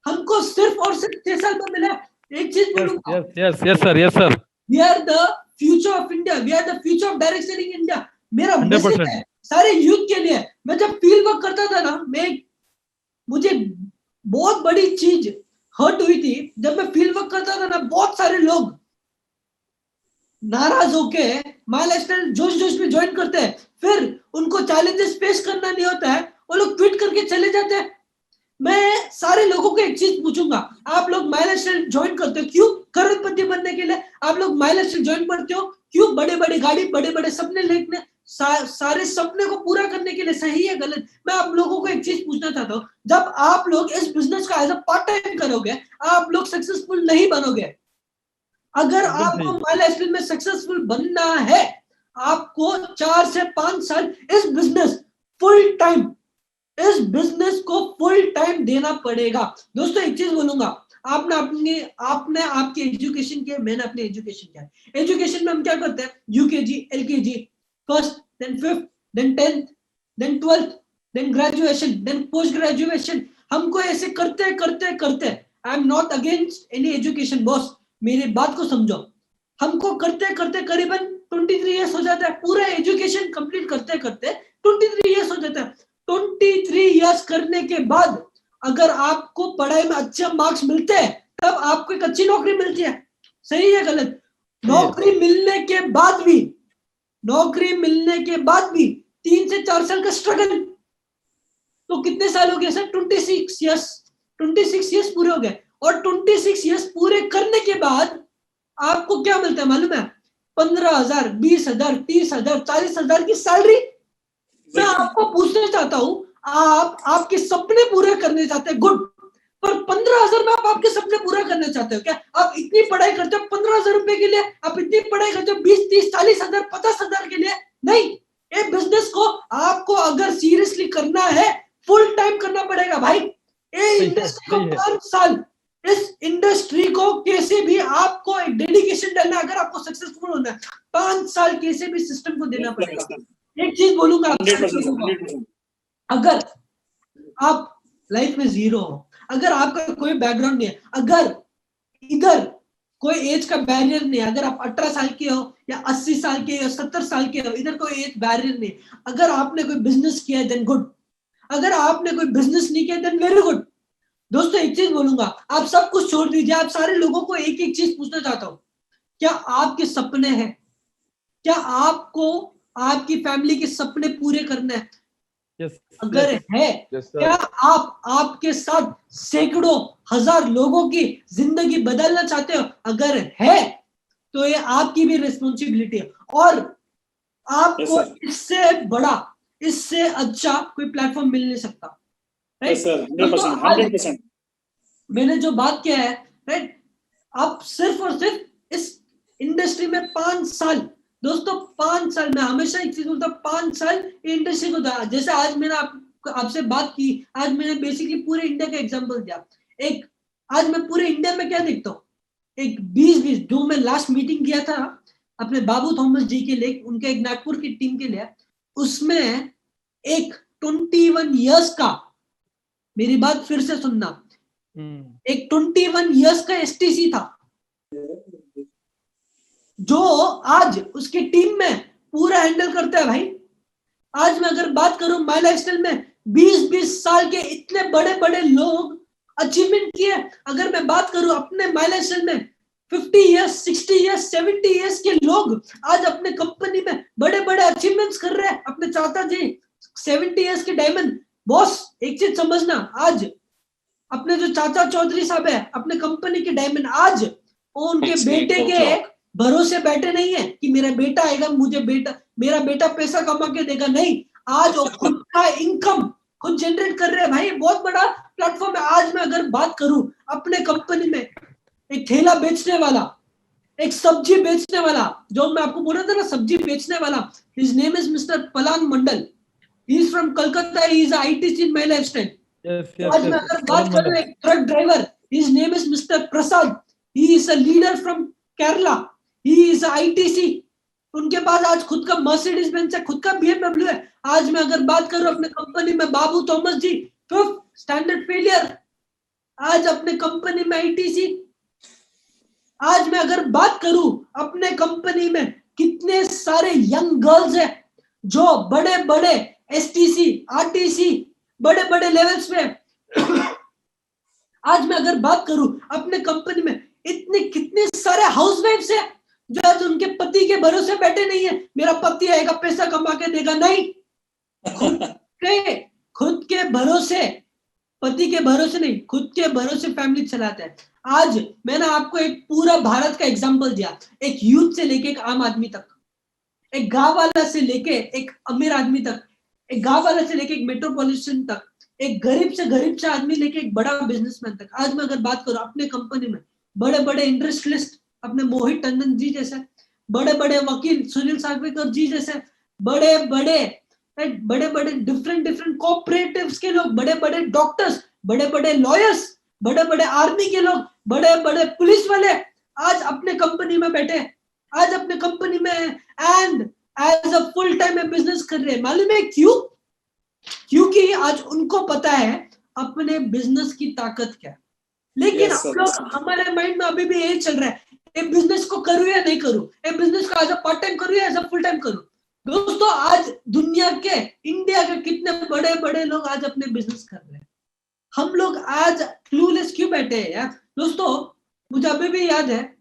हमको सिर्फ और सिर्फ 6 साल में मिला। एक चीज बोलूंगा, yes sir, yes sir. We are the future of India, we are the future of direct selling India. मेरा मैसेज है सारे यूथ के लिए। मैं जब फील्ड वर्क करता था ना, मुझे बहुत बड़ी चीज हर्ट हुई थी जब मैं फील्ड वर्क करता था ना, बहुत सारे लोग नाराज होके माइलस्टोन जोश में ज्वाइन करते हैं, फिर उनको चैलेंजेस फेस करना नहीं होता है, वो लोग क्विट करके चले जाते हैं। मैं सारे लोगों को एक चीज पूछूंगा, आप लोग माइलस्टोन ज्वाइन करते हो क्यों? करोड़पति बनने के लिए। आप लोग माइलस्टोन ज्वाइन करते हो क्यों? बड़े गाड़ी, बड़े सपने लेने, सारे सपने को पूरा करने के लिए। सही है गलत? मैं आप लोगों को एक चीज पूछना चाहता हूँ, जब आप लोग इस बिजनेस का एज अ पार्ट टाइम करोगे, आप लोग सक्सेसफुल नहीं बनोगे। अगर आपको माइलस्टोन में सक्सेसफुल बनना है, आपको 4 से 5 साल इस बिजनेस को फुल टाइम देना पड़ेगा। दोस्तों एक चीज बोलूंगा, आपने आपकी एजुकेशन किया, मैंने अपनी एजुकेशन किया। एजुकेशन में हम क्या करते हैं, UKG, LKG, first, then 5th, then 10th, then 12th, then graduation, then post graduation. हमको ऐसे करते I am not against any education boss, मेरी बात को समझो। हमको करते करीबन 23 इयर्स हो जाता है, पूरा एजुकेशन कंप्लीट करते 23 इयर्स हो जाता है। 23 इयर्स करने के बाद अगर आपको पढ़ाई में अच्छे मार्क्स मिलते हैं, तब आपको एक अच्छी नौकरी मिलती है। सही है गलत? नौकरी मिलने के बाद भी 3 से 4 साल का स्ट्रगल, तो कितने साल हो गए सर? 26 इयर्स पूरे हो गए। और 26 इयर्स पूरे करने के बाद आपको क्या मिलता है मालूम है? 15,000, 20,000, 30,000, 40,000 की सैलरी। मैं आपको पूछना चाहता हूं, आप आपके सपने पूरे करने चाहते हैं, गुड, पर 15,000 में आप आपके सपने पूरा करना चाहते हो क्या? आप इतनी पढ़ाई करते हो 15,000 रुपए के लिए? आप इतनी पढ़ाई करते हो 20, 30, 40,000, 50,000 के लिए? नहीं। ये बिजनेस को आपको अगर सीरियसली करना है, फुल टाइम करना पड़ेगा भाई। ये इंडस्ट्री को 5 साल, इस इंडस्ट्री को कैसे भी आपको एक डेडिकेशन डालना, अगर आपको सक्सेसफुल होना है 5 साल कैसे भी सिस्टम को देना पड़ेगा। एक चीज बोलूंगा, अगर आप लाइफ में जीरो हो, अगर आपका कोई बैकग्राउंड नहीं है, अगर इधर कोई एज का बैरियर नहीं है, अगर आप 18 साल के हो या 80 साल के या 70 साल के हो, इधर कोई एज बैरियर नहीं। अगर आपने कोई बिजनेस किया है देन गुड, अगर आपने कोई बिजनेस नहीं किया देन वेरी गुड। दोस्तों एक चीज बोलूंगा, आप सब कुछ छोड़ दीजिए, आप सारे लोगों को एक चीज पूछना चाहता हूं, क्या आपके सपने हैं? क्या आपको आपकी फैमिली के सपने पूरे करने हैं? अगर है, क्या आप आपके साथ सैकड़ों हजार लोगों की जिंदगी बदलना चाहते हो? अगर है तो ये आपकी भी रिस्पॉन्सिबिलिटी है, और आपको इससे बड़ा, इससे अच्छा कोई प्लेटफॉर्म मिल नहीं सकता। राइट? मैंने जो बात किया है, राइट, आप सिर्फ और सिर्फ इस इंडस्ट्री में 5 साल, दोस्तों 5 साल, मैं हमेशा एक चीज बोलता हूं, 5 साल इंडस्ट्री को, जैसे आज मैंने आपसे बात की, आज मैंने बेसिकली पूरे इंडिया का एग्जांपल दिया। एक आज मैं पूरे इंडिया में क्या देखता हूँ, एक 20 जो मैं लास्ट मीटिंग किया था अपने बाबू थॉमस जी के लिए, उनके एक नागपुर की टीम के लिए, उसमें एक 21 इयर्स का मेरी बात फिर से सुनना, एक 21 इयर्स का एसटीसी था जो आज उसकी टीम में पूरा हैंडल करता है भाई। आज मैं अगर बात करूं माय लाइफस्टाइल में 20-20 साल के इतने बड़े बड़े लोग अचीवमेंट किए। अगर मैं बात करूं अपने माय लाइफस्टाइल में 50 इयर्स 60 इयर्स 70 इयर्स के लोग आज अपने कंपनी में बड़े बड़े अचीवमेंट्स कर रहे हैं। अपने चाचा जी 70 इयर्स के डायमंड बॉस। एक चीज समझना, आज अपने जो चाचा चौधरी साहब है अपने कंपनी के डायमंड, आज वो उनके बेटे के भरोसे बैठे नहीं है कि मेरा बेटा आएगा, मेरा बेटा पैसा कमा के देगा। नहीं, आज वो खुद का इनकम खुद जनरेट कर रहे हैं भाई। बहुत बड़ा प्लेटफॉर्म है। आज मैं अगर बात करूं अपने कंपनी में एक ठेला बेचने वाला, एक सब्जी बेचने वाला, जो मैं आपको बोल रहा था ना सब्जी बेचने वाला, हिज नेम इज मिस्टर पलान मंडल, he is from Calcutta, he is ITC in my lifestyle. आज मैं अगर बात करूं एक truck driver, his name is mister Prasad, he is a leader from Kerala, he is ITC. उनके पास आज खुद का मर्सिडीज बेंज है, खुद का बीएमडब्ल्यू है। आज मैं अगर बात करूं अपने कंपनी में बाबू थॉमस जी 5th स्टैंडर्ड फेलियर, आज अपने कंपनी में आईटीसी। आज मैं अगर बात करूं अपने कंपनी में कितने सारे यंग गर्ल्स हैं जो बड़े बड़े एसटीसी आरटीसी बड़े बड़े लेवल्स पे। आज मैं अगर बात करूं अपने कंपनी में इतने कितने सारे हाउसवाइफ्स हैं जो आज उनके पति के भरोसे बैठे नहीं है, मेरा पति आएगा पैसा कमा के देगा। नहीं, खुद के भरोसे, पति के भरोसे नहीं, खुद के भरोसे फैमिली चलाता है। आज मैंने आपको एक पूरा भारत का एग्जांपल दिया, एक यूथ से लेके एक आम आदमी तक, एक गांव वाला से लेके एक अमीर आदमी तक, एक गांव वाला से लेके एक मेट्रोपॉलिटन तक, एक गरीब से आदमी लेके एक बड़ा बिजनेसमैन तक। आज मैं अगर बात करूं अपने कंपनी में बड़े बड़े इंडस्ट्रियलिस्ट, अपने मोहित टंडन जी जैसे, बड़े बड़े वकील सुनील सागवेकर जी जैसे, बड़े बड़े डिफरेंट कोऑपरेटिव्स के लोग, बड़े बड़े डॉक्टर्स, बड़े बड़े लॉयर्स, बड़े बड़े आर्मी के लोग, बड़े बड़े पुलिस वाले आज अपने कंपनी में बैठे, आज अपने कंपनी में and as a full time business कर रहे हैं। मालूम है क्यों? क्योंकि आज उनको पता है अपने बिजनेस की ताकत क्या है। लेकिन हम लोग, हमारे माइंड में अभी भी यही चल रहा है, ये बिजनेस को करूं या नहीं करूं, ये बिजनेस को एज अ पार्ट टाइम करूं या एज अ फुल टाइम करूं। दोस्तों, आज दुनिया के, इंडिया के कितने बड़े बड़े लोग आज अपने बिजनेस कर रहे हैं। हम लोग आज क्लूलेस क्यों बैठे हैं यार? दोस्तों, मुझे अभी भी याद है,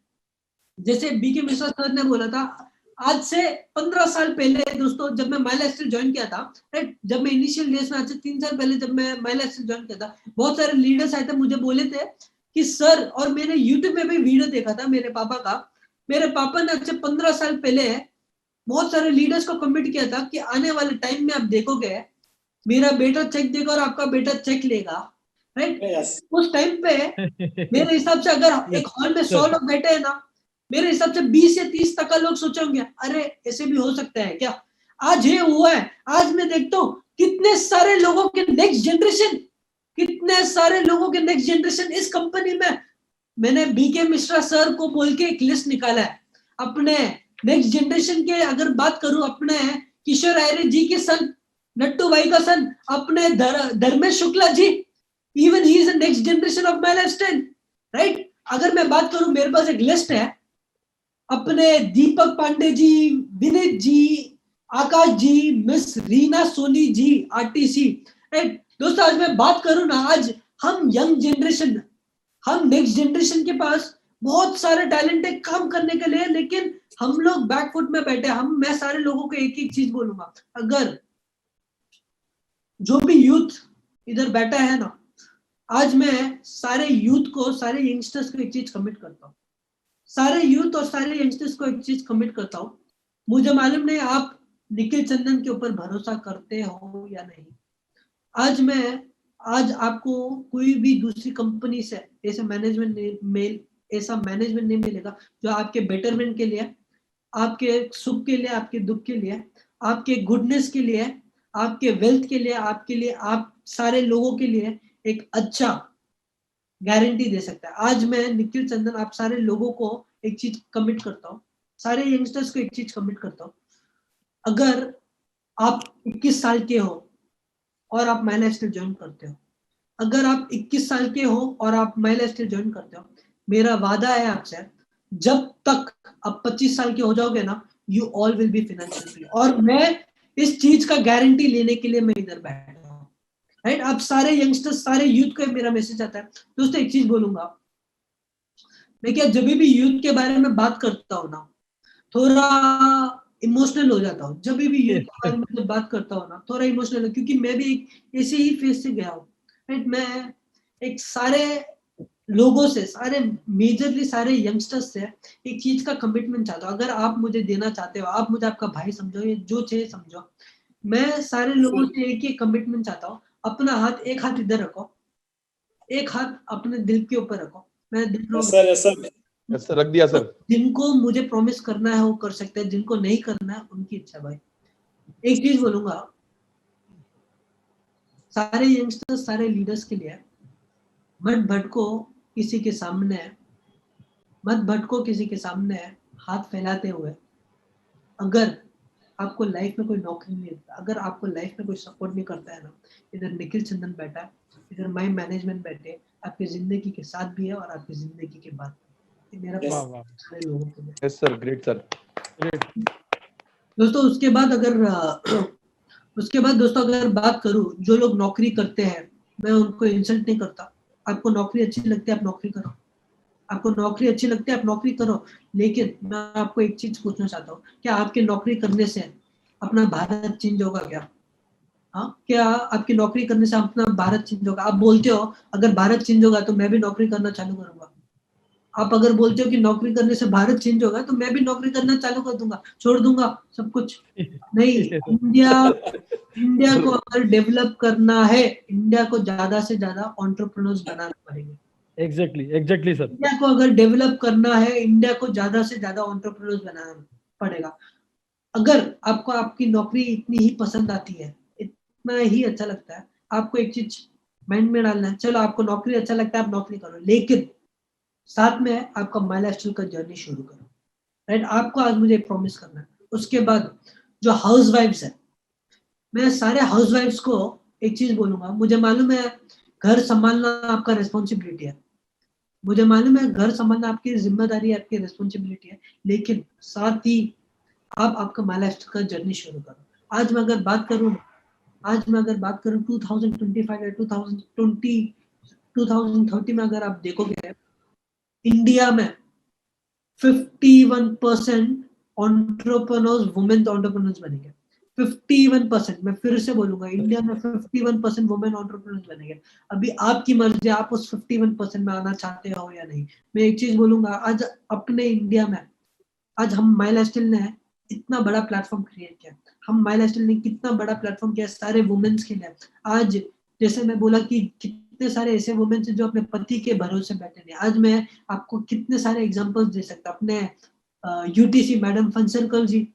जैसे बीके मिश्रा सर ने बोला था, आज से 15 साल पहले दोस्तों, जब मैं माय लाइफस्टाइल ज्वाइन किया था, जब मैं इनिशियल डेज में, आज से 3 साल पहले जब मैं माय लाइफस्टाइल ज्वाइन किया था, बहुत सारे लीडर्स आए थे, मुझे बोले थे कि सर, और मैंने यूट्यूब में भी वीडियो देखा था मेरे पापा का, मेरे पापा ने आज से 15 साल पहले बहुत सारे लीडर्स को कमिट किया था कि आने वाले टाइम में आप देखोगे मेरा बेटा चेक देगा और आपका बेटा चेक लेगा, राइट? उस टाइम पे मेरे हिसाब से अगर एक हॉल में 100 लोग बैठे हैं ना, मेरे हिसाब से 20 से 30% लोग सोचेंगे अरे ऐसे भी हो सकता है क्या। आज ये हुआ है। आज मैं देखता हूँ कितने सारे लोगों के नेक्स्ट जनरेशन, कितने सारे लोगों के नेक्स्ट जनरेशन इस कंपनी में। मैंने बीके मिश्रा सर को बोल के एक लिस्ट निकाला है अपने नेक्स्ट जनरेशन के। अगर बात करूं अपने किशोर आयरे जी के सन, नट्टू भाई का सन, अपने Dharmesh Shukla ji, even he is the next generation of my lifestyle, right? अगर मैं बात करूं, मेरे पास एक लिस्ट है, अपने दीपक पांडे जी, विनीत जी, आकाश जी, miss Reena Soni ji, RTC, right? दोस्तों, आज मैं बात करूं ना, आज हम यंग जनरेशन, हम नेक्स्ट जनरेशन के पास बहुत सारे टैलेंट है काम करने के लिए, लेकिन हम लोग बैकफुट में बैठे। मैं सारे लोगों को एक एक चीज बोलूंगा, अगर जो भी यूथ इधर बैठा है ना, आज मैं सारे यूथ को, सारे यंगस्टर्स को एक चीज कमिट करता हूँ, सारे यूथ और सारे यंगस्टर्स को एक चीज कमिट करता हूँ। मुझे मालूम नहीं आप निखिल चंदन के ऊपर भरोसा करते हो या नहीं। आज आपको कोई भी दूसरी कंपनी से ऐसा मैनेजमेंट नहीं मिलेगा जो आपके बेटरमेंट के लिए, आपके सुख के लिए, आपके दुख के लिए, आपके गुडनेस के लिए, आपके वेल्थ के लिए, आपके लिए, आप सारे लोगों के लिए एक अच्छा गारंटी दे सकता है। आज मैं निखिल चंदन आप सारे लोगों को एक चीज कमिट करता हूँ, सारे यंगस्टर्स को एक चीज कमिट करता हूँ, अगर आप 21 साल के हो और आप माय लाइफस्टाइल ज्वाइन करते हो, अगर आप 21 साल के हो और आप माई लाइफस्टाइल ज्वाइन करते हो, मेरा वादा है आपसे, जब तक आप 25 साल के हो जाओगे ना, you all will be financial free. और मैं इस चीज का गारंटी लेने के लिए मैं इधर बैठा हूँ, राइट। आप सारे यंगस्टर्स, सारे यूथ को मेरा मैसेज आता है दोस्तों, एक चीज बोलूंगा, मैं क्या जब भी यूथ के बारे में बात करता हूँ ना, थोड़ा इमोशनल हो जाता हूँ। जब भी यूथ के बारे में जब बात करता हूँ ना, थोड़ा इमोशनल, क्योंकि मैं भी ऐसे ही फेज से गया हूँ, राइट। मैं एक सारे लोगों से, सारे मेजरली सारे यंगस्टर्स से एक चीज का कमिटमेंट चाहता हूँ। अगर आप मुझे देना चाहते हो, आप मुझे आपका भाई समझो या जो चाहिए समझो, मैं सारे लोगों से एक ही कमिटमेंट चाहता हूँ। अपना हाथ, एक हाथ इधर रखो, एक हाथ अपने दिल के ऊपर रखो। मैं दिल yes sir, yes sir. Yes sir, रख दिया सर। जिनको मुझे प्रॉमिस करना है वो कर सकते हैं, जिनको नहीं करना है उनकी इच्छा। भाई एक चीज बोलूंगा सारे यंगस्टर्स, सारे लीडर्स के लिए, मत भटको किसी के सामने, मत भटको किसी के सामने हाथ फैलाते हुए। अगर आपको लाइफ में कोई नौकरी नहीं देता, अगर आपको लाइफ में कोई सपोर्ट नहीं करता है ना, इधर निखिल चंदन बैठा है, इधर माई मैनेजमेंट बैठे, आपकी जिंदगी के साथ भी है और आपकी जिंदगी के बाद भी। ये मेरा Yes. सारे लोगों के लिए। Yes sir, great sir. दोस्तों उसके बाद अगर बात करूं, जो लोग नौकरी करते हैं, मैं उनको इंसल्ट नहीं करता। आपको नौकरी अच्छी लगती है, आप नौकरी करो। आपको नौकरी अच्छी लगती है, आप नौकरी करो। लेकिन मैं आपको एक चीज पूछना चाहता हूँ, क्या आपकी नौकरी करने से अपना भारत चेंज होगा क्या? हाँ, क्या आपकी नौकरी करने से अपना भारत चेंज होगा? आप बोलते हो अगर भारत चेंज होगा तो मैं भी नौकरी करना चालू करूंगा। आप अगर बोलते हो कि नौकरी करने से भारत चेंज होगा तो मैं भी नौकरी करना चालू कर दूंगा, छोड़ दूंगा सब कुछ। नहीं, इंडिया को अगर डेवलप करना है, इंडिया को ज्यादा से ज्यादा एंटरप्रेन्योर्स बनाने पड़ेंगे। Exactly sir. इंडिया को अगर डेवलप करना है, इंडिया को ज्यादा से ज्यादा एंटरप्रेन्योर्स बनाना पड़ेगा। अगर आपको आपकी नौकरी इतनी ही पसंद आती है, इतना ही अच्छा लगता है, आपको एक चीज माइंड में डालना है, चलो आपको नौकरी अच्छा लगता है, आप नौकरी करो, लेकिन साथ में आपका माई लाइफस्टाइल का जर्नी शुरू करो, राइट। आपको आज मुझे प्रॉमिस करना है। उसके बाद जो हाउस वाइफ्स है, मैं सारे हाउस वाइफ्स को एक चीज बोलूंगा, मुझे मालूम है घर संभालना आपका रिस्पॉन्सिबिलिटी है, मुझे मालूम है घर संभालना आपकी जिम्मेदारी है, आपकी रिस्पॉन्सिबिलिटी है, लेकिन साथ ही आप आपका माई लाइफ का जर्नी शुरू करो। आज मैं अगर बात करूं 2025 या 2030 में अगर आप देखोगे, इंडिया में 51% एंटरप्रेन्योर्स वुमेन एंटरप्रेन्योर्स बनेंगे। 51%, मैं फिर से बोलूंगा, इंडिया में 51% वुमेन एंटरप्रेन्योर्स बनेंगे। अभी आपकी मर्जी, आप उस 51% में आना चाहते हो या नहीं। मैं एक चीज बोलूंगा, आज अपने इंडिया में, आज हम माई लाइफस्टाइल ने इतना बड़ा प्लेटफॉर्म क्रिएट किया, हम माई लाइफस्टाइल ने कितना बड़ा प्लेटफॉर्म किया सारे वुमेन्स के लिए। आज जैसे मैं बोला कि कितने सारे ऐसे वुमेन्स हैं जो अपने पति के भरोसे बैठे नहीं। आज मैं आपको कितने सारे एग्जांपल्स दे सकता, अपने यूटीसी मैडम फनसर्कल जी,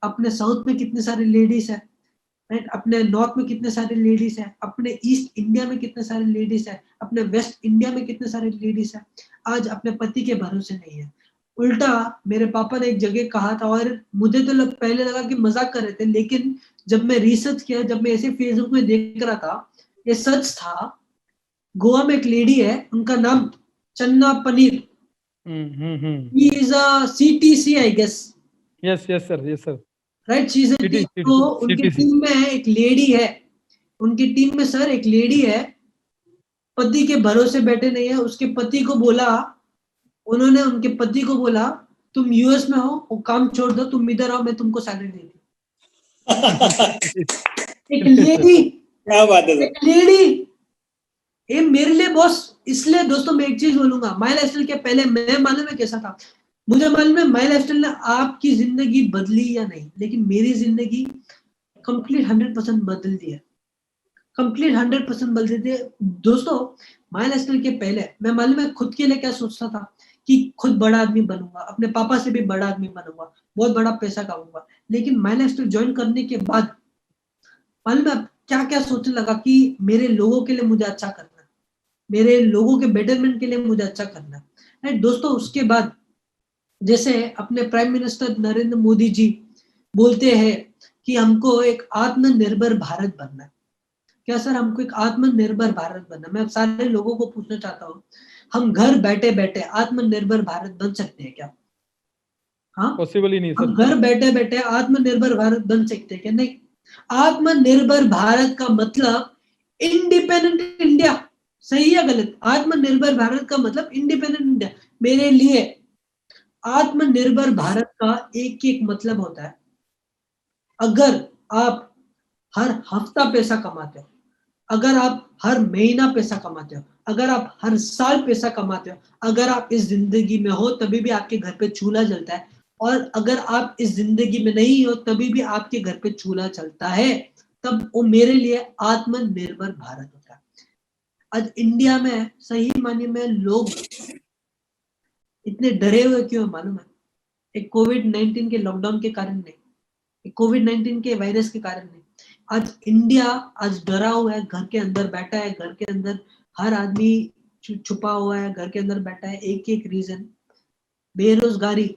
अपने साउथ में कितने सारे लेडीज है, राइट, अपने नॉर्थ में कितने सारे लेडीज है, अपने ईस्ट इंडिया में कितने सारे लेडीज है, अपने वेस्ट इंडिया में कितने सारे लेडीज है, आज अपने पति के भरोसे नहीं है। उल्टा मेरे पापा ने एक जगह कहा था, और मुझे तो पहले लगा कि मजाक कर रहे थे, लेकिन जब मैं रिसर्च किया, जब मैं ऐसे फेसबुक में देख रहा था, ये सच था। गोवा में एक लेडी है, उनका नाम चन्ना paneer, he is a CTC I guess, yes sir right, she is a CTC, तो उनकी टीम में एक लेडी है, उनकी टीम में सर एक लेडी है, पति के भरोसे बैठे नहीं है। उसके पति को बोला, उन्होंने उनके पति को बोला तुम यूएस में हो, वो काम छोड़ दो, तुम इधर आओ, मैं तुमको सैलरी देती हूँ। एक लेडी, क्या बात है सर। एक लेडी, ये मेरे लिए बॉस। इसलिए दोस्तों मैं एक चीज बोलूंगा, माई लाइफस्टाइल के पहले मैं मालूम है कैसा था, मुझे मालूम है माई लाइफस्टाइल ने आपकी जिंदगी बदली या नहीं, लेकिन मेरी जिंदगी कंप्लीट 100% बदल दी है, कंप्लीट 100% बदल दी है। दोस्तों माई लाइफस्टाइल के पहले मैं मालूम है खुद के लिए क्या सोचता था, कि खुद बड़ा आदमी बनूंगा, अपने पापा से भी बड़ा आदमी बनूंगा, बहुत बड़ा पैसा कमाऊंगा। लेकिन माई लाइफस्टाइल ज्वाइन करने के बाद मालूम है क्या क्या सोचने लगा, कि मेरे लोगों के लिए मुझे अच्छा करना है, मेरे लोगों के बेटरमेंट के लिए मुझे अच्छा करना है, राइट दोस्तों। उसके बाद जैसे अपने प्राइम मिनिस्टर नरेंद्र मोदी जी बोलते हैं कि हमको एक आत्मनिर्भर भारत बनना है, क्या सर हमको एक आत्मनिर्भर भारत बनना? मैं सारे लोगों को पूछना चाहता हूँ, हम घर बैठे बैठे आत्मनिर्भर भारत बन सकते हैं क्या? हाँ, पॉसिबल ही नहीं हम सर। घर बैठे बैठे आत्मनिर्भर भारत बन सकते हैं क्या? नहीं। आत्मनिर्भर भारत का मतलब इंडिपेंडेंट इंडिया। सही या गलत? आत्मनिर्भर भारत का मतलब इंडिपेंडेंट इंडिया। मेरे लिए आत्मनिर्भर भारत का एक एक मतलब होता है, अगर आप हर हफ्ता पैसा कमाते हो, अगर आप हर महीना पैसा कमाते हो, अगर आप हर साल पैसा कमाते हो, अगर आप इस जिंदगी में हो तभी भी आपके घर पे चूल्हा जलता है, और अगर आप इस जिंदगी में नहीं हो तभी भी आपके घर पे चूल्हा चलता है, तब वो मेरे लिए आत्मनिर्भर भारत होता है। आज इंडिया में सही मायने में लोग इतने डरे हुए क्यों है मालूम है? एक कोविड-19 के लॉकडाउन के कारण नहीं, एक कोविड-19 के वायरस के कारण नहीं। आज इंडिया आज डरा हुआ है, घर के अंदर बैठा है, घर के अंदर हर आदमी छुपा हुआ है, घर के अंदर बैठा है। एक एक रीजन, बेरोजगारी।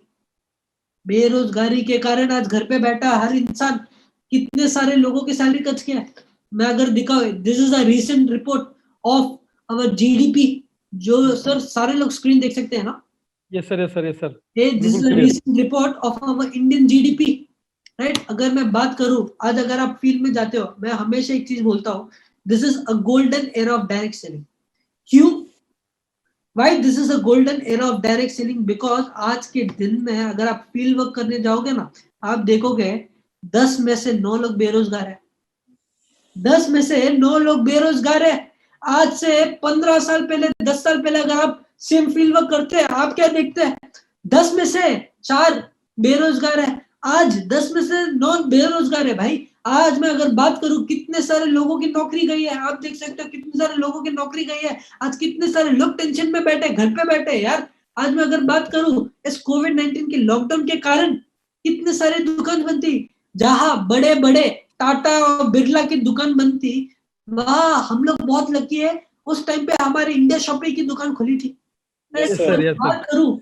बेरोजगारी के कारण आज घर पे बैठा हर इंसान, कितने सारे लोगों की सैलरी कट गया है। मैं अगर दिखाऊं, this is a recent report of our GDP, जो सर सारे लोग स्क्रीन देख सकते हैं ना? Yes sir, yes sir, yes sir. This is a recent report of our Indian GDP, right? अगर मैं बात करूं, आज अगर आप फील्ड में जाते हो, मैं हमेशा एक चीज बोलता हूं, this is a golden era of direct selling. क्यों? Why this is a golden era of direct selling? Because आज के दिन में अगर आप फील्ड वर्क करने जाओगे ना, आप देखोगे 10 में से 9 लोग बेरोजगार है। 10 में से 9 लोग बेरोजगार है। आज से 15 साल पहले, 10 साल पहले अगर आप सेम फील्ड वर्क करते हैं, आप क्या देखते हैं? 10 में से 4 बेरोजगार है। आज 10 में से 9 बेरोजगार है भाई। आज मैं अगर बात करूं, कितने सारे लोगों की नौकरी गई है, आप देख सकते हो कितने सारे लोगों की नौकरी गई है। आज कितने सारे लोग टेंशन में बैठे, घर पे बैठे यार। आज मैं अगर बात करूं, इस कोविड-19 के लॉकडाउन के कारण कितने सारे दुकान बंद थी, जहां बड़े बड़े टाटा और बिरला की दुकान बंद थी, वहां हम लोग बहुत लकी है, उस टाइम पे हमारे इंडिया शॉपिंग की दुकान खुली थी। Yes, sir. बात करूं,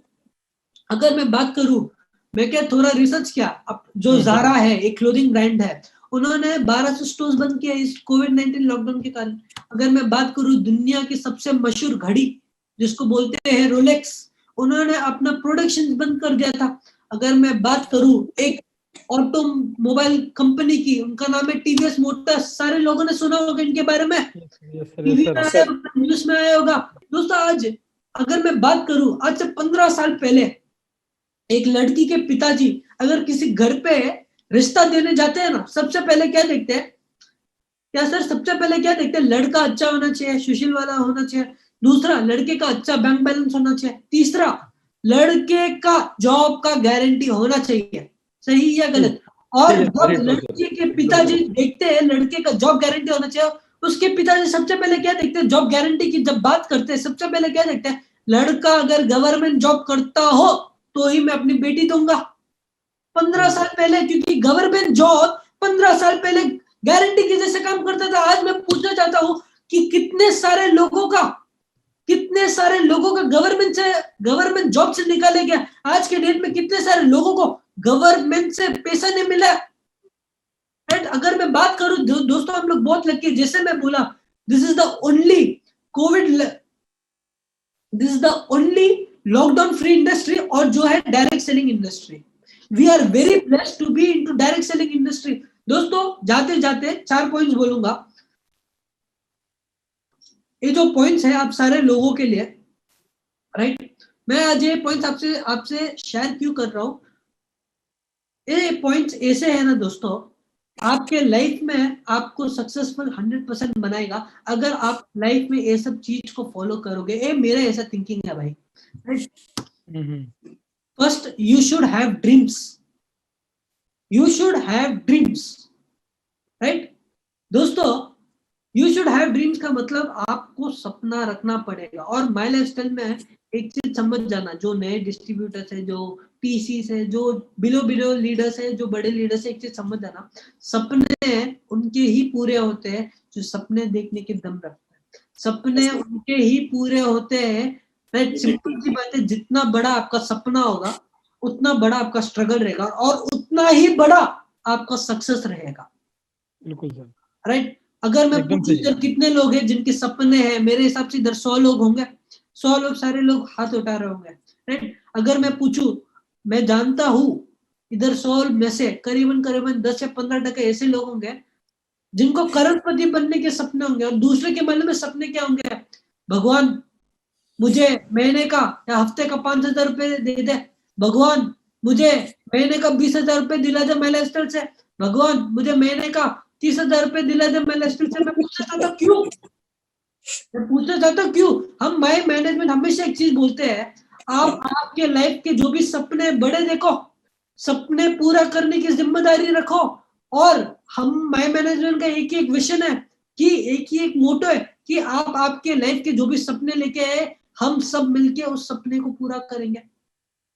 अगर मैं बात करूं, मैं क्या थोड़ा रिसर्च किया, अब जो ज़ारा है, एक क्लोथिंग ब्रांड है, उन्होंने 1200 स्टोर्स बंद किया इस कोविड-19 लॉकडाउन के कारण। अगर मैं बात करूं, दुनिया की सबसे मशहूर घड़ी जिसको बोलते हैं रोलेक्स, उन्होंने अपना प्रोडक्शन बंद कर दिया था। अगर मैं बात करूं एक ऑटोमोबाइल कंपनी की, उनका नाम है टीवीएस मोटर्स, सारे लोगों ने सुना होगा इनके बारे में, टीवी में आया होगा, न्यूज में आया होगा। दोस्तों आज अगर मैं बात करूं, आज से 15 साल पहले एक लड़की के पिताजी अगर किसी घर पे रिश्ता देने जाते हैं ना, सबसे पहले क्या देखते हैं? क्या सर सबसे पहले क्या देखते हैं? लड़का अच्छा होना चाहिए, सुशील वाला होना चाहिए। दूसरा, लड़के का अच्छा बैंक बैलेंस होना चाहिए। तीसरा, लड़के का जॉब का गारंटी होना चाहिए। सही या गलत? और जब लड़के के पिताजी देखते हैं लड़के का जॉब गारंटी होना चाहिए, उसके पिताजी सबसे पहले क्या देखते हैं? जॉब गारंटी की जब बात करते हैं, सबसे पहले क्या देखते हैं? लड़का अगर गवर्नमेंट जॉब करता हो तो ही मैं अपनी बेटी दूंगा। 15 साल पहले, क्योंकि गवर्नमेंट जॉब 15 साल पहले गारंटी की जैसे काम करता था। आज मैं पूछना चाहता हूं कि कितने सारे लोगों का गवर्नमेंट जॉब से निकाले गया। आज के डेट में कितने सारे लोगों को गवर्नमेंट से पैसा नहीं मिला, राइट? अगर मैं बात करूं दोस्तों, हम लोग बहुत लकी, जैसे मैं बोला, this is the only lockdown free industry, और जो है direct selling industry. We are very blessed to be into direct selling industry. दोस्तों जाते जाते 4 पॉइंट्स बोलूंगा। ये जो पॉइंट्स है आप सारे लोगों के लिए, राइट? मैं आज ये पॉइंट्स आपसे शेयर क्यों कर रहा हूं? ये पॉइंट्स ऐसे है ना दोस्तों, आपके लाइफ में आपको सक्सेसफुल 100% बनाएगा अगर आप लाइफ में ये सब चीज को फॉलो करोगे। ये मेरा ऐसा थिंकिंग है भाई। First, you should have dreams. You should have dreams, right दोस्तों? यू शुड हैव ड्रीम्स का मतलब आपको सपना रखना पड़ेगा। और माय लाइफस्टाइल में एक चीज समझ जाना, जो नए डिस्ट्रीब्यूटर्स है, जो पीसीस है, जो बिलो लीडर्स है, जो बड़े लीडर्स है, एक चीज समझ जाना, सपने उनके ही पूरे होते हैं जो सपने देखने के दम रखते हैं। सपने उनके ही पूरे होते हैं। सिंपल सी बात है, जितना बड़ा आपका सपना होगा उतना बड़ा आपका स्ट्रगल रहेगा, और उतना ही बड़ा आपका सक्सेस रहेगा। बिल्कुल सर, राइट? अगर मैं एकदम पूछूं सही। इधर कितने लोग हैं जिनके सपने हैं, मेरे हिसाब से इधर 100 लोग होंगे, 100 लोग सारे लोग हाथ उठा रहे होंगे, राइट। अगर मैं पूछूं, मैं जानता हूं इधर 100 में से करीबन करीबन 10 से 15% ऐसे लोग होंगे जिनको करोड़पति बनने के सपने होंगे, और दूसरे के मन में सपने क्या होंगे, भगवान मुझे महीने का या हफ्ते का 5,000 रुपए दे दे, भगवान मुझे महीने का 20,000 रुपए दिला दे मैं लाइफस्टाइल से, भगवान मुझे महीने का 30,000 रुपए दिला दे मैं लाइफस्टाइल से। मैं पूछना चाहता हूं क्यों, मैं पूछना चाहता हूं क्यों। हम माई मैनेजमेंट हमेशा एक चीज बोलते हैं, आप आपके लाइफ के जो भी सपने बड़े देखो, सपने पूरा करने की जिम्मेदारी रखो। और हम माई मैनेजमेंट का एक ही एक विजन है, कि एक ही एक मोटो है कि आप आपके लाइफ के जो भी सपने लेके आए, हम सब मिलके उस सपने को पूरा करेंगे।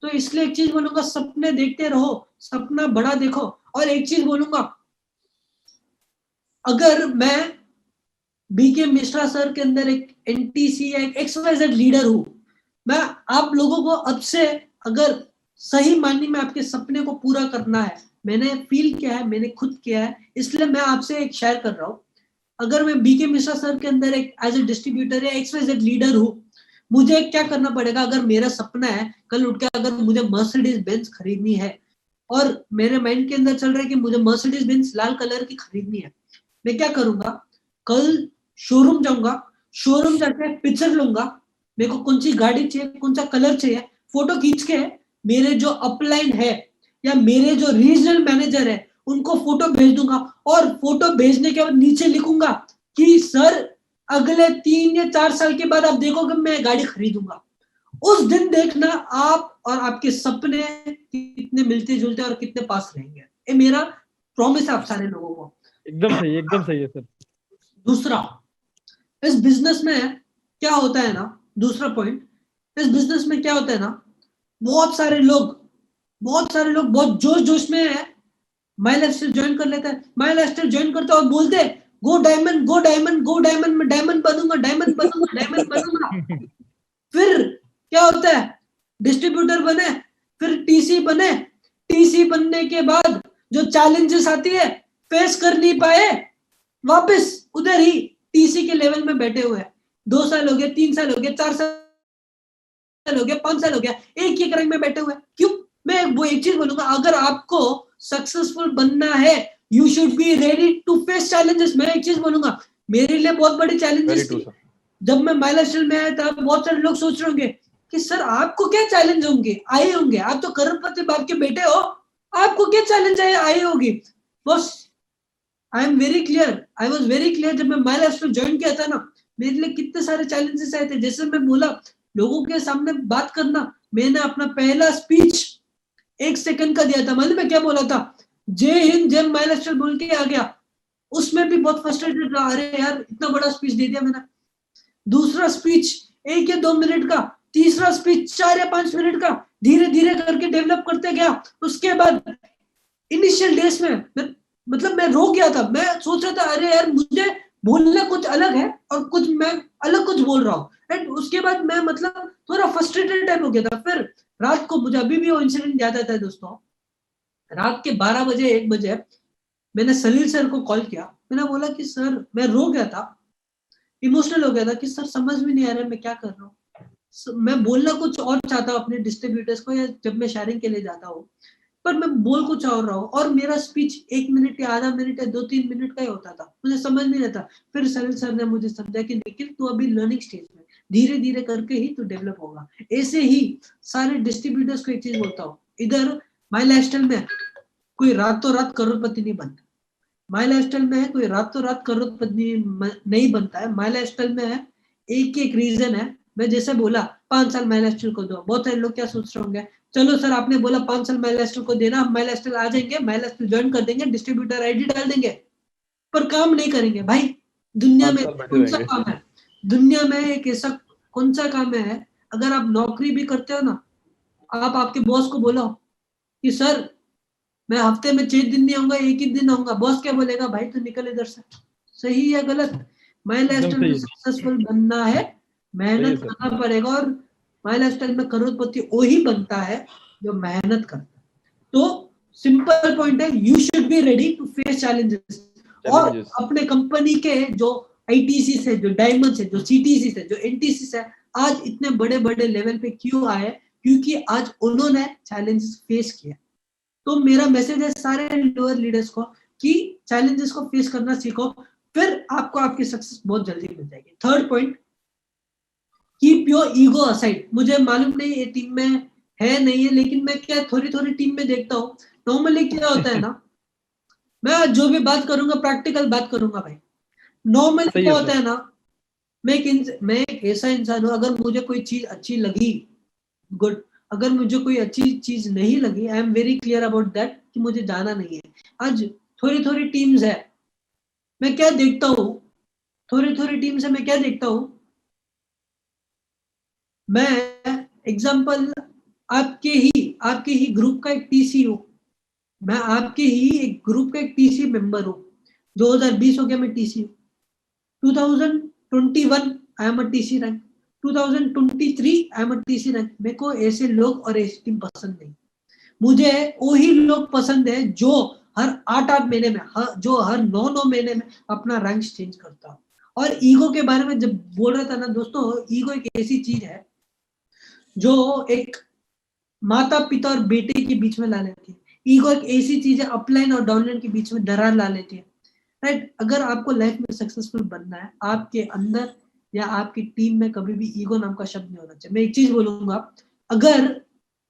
तो इसलिए एक चीज बोलूंगा, सपने देखते रहो, सपना बड़ा देखो। और एक चीज बोलूंगा, अगर मैं बीके मिश्रा सर के अंदर एक एनटीसी या एक XYZ लीडर हूं, मैं आप लोगों को अब से, अगर सही मायने में आपके सपने को पूरा करना है, मैंने फील किया है, मैंने खुद किया है, इसलिए मैं आपसे एक शेयर कर रहा हूं। अगर मैं बीके मिश्रा सर के अंदर एक एज ए डिस्ट्रीब्यूटर या XYZ लीडर हूं, मुझे क्या करना पड़ेगा। अगर मेरा सपना है कल उठ के अगर मुझे मर्सिडीज बेंज खरीदनी है, और मेरे माइंड के अंदर चल रहा है कि मुझे मर्सिडीज बेंज लाल कलर की खरीदनी है, मैं क्या करूंगा, कल शोरूम जाऊंगा, शोरूम जाके पिक्चर लूंगा, मेरे को कौन सी गाड़ी चाहिए, कौन सा कलर चाहिए, फोटो खींच के मेरे जो अपलाइन है या मेरे जो रीजनल मैनेजर है उनको फोटो भेज दूंगा। और फोटो भेजने के बाद नीचे लिखूंगा कि सर अगले 3 या 4 साल के बाद आप देखोगे मैं गाड़ी खरीदूंगा। उस दिन देखना आप और आपके सपने कितने मिलते जुलते और कितने पास रहेंगे। ये मेरा प्रॉमिस है आप सारे लोगों को। एकदम सही है सर। दूसरा, इस बिजनेस में क्या होता है ना, दूसरा पॉइंट, इस बिजनेस में क्या होता है ना, बहुत सारे लोग बहुत जोश जोश में है, माई लाइफस्टाइल ज्वाइन कर लेते हैं, माई लाइफस्टाइल ज्वाइन करते और बोलते हैं गो डायमंड गो डायमंड गो डायमंड, मैं डायमंड बनूंगा डायमंड बनूंगा डायमंड बनूंगा। फिर क्या होता है, डिस्ट्रीब्यूटर बने, फिर टीसी बने, टीसी बनने के बाद जो चैलेंजेस आती है फेस कर नहीं पाए, वापस उधर ही टीसी के लेवल में बैठे हुए हैं। 2 साल हो गए, 3 साल हो गए, 4 साल हो गया, 5 साल हो गया, एक ही रैंक में बैठे हुए। क्यों? मैं वो एक चीज बोलूंगा, अगर आपको सक्सेसफुल बनना है, you should be ready to face challenges. मैं एक चीज बोलूंगा, मेरे लिए बहुत बड़ी चैलेंजेस थी जब मैं माई लाइफस्टाइल में आया था। बहुत सारे लोग सोच रहे होंगे कि सर आपको क्या चैलेंज होंगे आए होंगे, आप तो करोड़पति बाप के बेटे हो, आपको क्या चैलेंज आए होगी। बस I am very clear, I was very clear, जब मैं माई लाइफस्टाइल ज्वाइन किया था ना, मेरे लिए कितने सारे चैलेंजेस आए थे। जैसे मैं बोला, लोगों के सामने बात करना, मैंने अपना पहला स्पीच 1 सेकंड का दिया था, मालूम है क्या बोला था, जय हिंद जय माई लाइफस्टाइल बोल के आ गया। उसमें भी बहुत फ्रस्ट्रेटेड रहा, अरे यार इतना बड़ा स्पीच दे दिया मैंने। दूसरा स्पीच 1 या 2 मिनट का, तीसरा स्पीच 4 या 5 मिनट का, धीरे धीरे करके डेवलप करते गया। उसके बाद इनिशियल डेज में मैं रो गया था, मैं सोच रहा था अरे यार मुझे बोलना कुछ अलग है और कुछ मैं अलग कुछ बोल रहा हूँ। एंड उसके बाद मैं थोड़ा फ्रस्ट्रेटेड टाइप हो गया था। फिर रात को, मुझे अभी भी वो इंसिडेंट याद आता है दोस्तों, रात के 12 बजे 1 बजे मैंने सलील सर को कॉल किया। मैंने बोला कि सर, मैं रो गया था, इमोशनल हो गया था कि सर समझ में नहीं आ रहा मैं क्या कर रहा हूँ। मैं बोलना कुछ और चाहता हूँ अपने डिस्ट्रीब्यूटर्स को, या जब मैं शेयरिंग के लिए जाता हूँ, पर मैं बोल कुछ और रहा हूँ, और मेरा स्पीच 1 मिनट या आधा मिनट या 2-3 मिनट का ही होता था, मुझे समझ नहीं आता। फिर सलील सर ने मुझे समझाया कि निखिल तू अभी लर्निंग स्टेज में, धीरे धीरे करके ही तू डेवलप होगा। ऐसे ही सारे डिस्ट्रीब्यूटर्स को एक चीज बोलता हूँ, इधर माई लाइफस्टाइल में कोई रातों रात करोड़पति नहीं बनता। माई लाइफस्टाइल में है कोई रातों रात करोड़पति नहीं बनता है। माई लाइफस्टाइल में है एक रीजन है। मैं जैसे बोला 5 साल माई लाइफस्टाइल को दो, बहुत सारे लोग क्या सोच रहे होंगे, चलो सर आपने बोला 5 साल माई लाइफस्टाइल को देना, हम माई लाइफस्टाइल आ जाएंगे, माई लाइफस्टाइल ज्वाइन कर देंगे, डिस्ट्रीब्यूटर आईडी डाल देंगे, पर काम नहीं करेंगे। भाई दुनिया में कौन सा काम है, दुनिया में एक ऐसा कौन सा काम है, अगर आप नौकरी भी करते हो ना, आप आपके बॉस को बोलो कि सर मैं हफ्ते में 6 दिन नहीं आऊंगा, 1 ही दिन आऊंगा, बॉस क्या बोलेगा, भाई तू निकल इधर से। सही या गलत? माई लाइफस्टाइल में सक्सेसफुल बनना है, मेहनत करना पड़ेगा, और माई लाइफस्टाइल में करोड़पति वही बनता है जो मेहनत करता है। तो सिंपल पॉइंट है, you should be ready to face challenges. और Challenges. अपने कंपनी के जो आईटीसी से, जो डायमंड से, जो सीटीसी से, जो एनटीसी से आज इतने बड़े बड़े लेवल पे क्यों आए? क्योंकि आज उन्होंने चैलेंजेस फेस किया। तो मेरा मैसेज है सारे लोअर लीडर्स को कि चैलेंजेस को फेस करना सीखो, फिर आपको आपकी सक्सेस बहुत जल्दी मिल जाएगी। Third point, keep your ego aside. मुझे मालूम नहीं ये टीम में है नहीं है, लेकिन मैं क्या थोड़ी थोड़ी टीम में देखता हूँ, नॉर्मली क्या होता है ना, मैं जो भी बात करूंगा प्रैक्टिकल बात करूंगा भाई। नॉर्मली सही क्या है होता सर। है ना, मैं एक ऐसा इंसान हूँ, अगर मुझे कोई चीज अच्छी लगी, गुड। अगर मुझे कोई अच्छी चीज नहीं लगी, I am very clear about that कि मुझे जाना नहीं है। आज थोड़ी थोड़ी टीम्स है, मैं क्या देखता हूँ, थोड़ी थोड़ी टीम से मैं क्या देखता हूँ, मैं एग्जांपल आपके ही ग्रुप का एक टीसी हूँ, मैं आपके ही एक ग्रुप का एक टीसी मेंबर हूँ। 2020 हो गया मैं टीसी हूँ, 2021 I am a TC rank, 2023 I am a TC rank. मेरे को ऐसे लोग और ऐसी टीम पसंद नहीं। मुझे वही लोग पसंद है जो हर 8-8 महीने में, जो हर 9-9 महीने में अपना रैंक चेंज करता हो। और ईगो के बारे में जब बोल रहा था ना दोस्तों, ईगो एक ऐसी चीज है जो एक माता पिता और बेटे के बीच में ला लेती है। ईगो एक ऐसी चीज है अपलाइन और डाउनलाइन के बीच में दरार ला लेती है। राइट? अगर आपको लाइफ में सक्सेसफुल बनना है, आपके अंदर या आपकी टीम में कभी भी ईगो नाम का शब्द नहीं होना चाहिए। मैं एक चीज बोलूंगा, अगर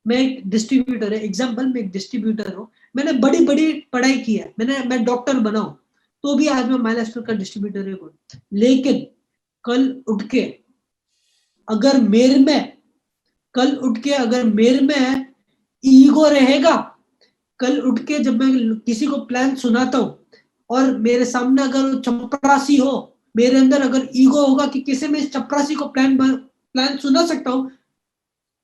मैं एक डिस्ट्रीब्यूटर है, एग्जाम्पल मैं एक डिस्ट्रीब्यूटर हूँ, मैंने बड़ी बड़ी पढ़ाई की है, मैं डॉक्टर बना हूं, तो भी आज मैं माइलस्टोन का डिस्ट्रीब्यूटर हूँ। लेकिन कल उठ के अगर मेरे में ईगो रहेगा, कल उठ के जब मैं किसी को प्लान सुनाता हूँ और मेरे सामने अगर चपरासी हो, मेरे अंदर अगर ईगो होगा कि किसी में इस चपरासी को प्लान सुना सकता हूँ,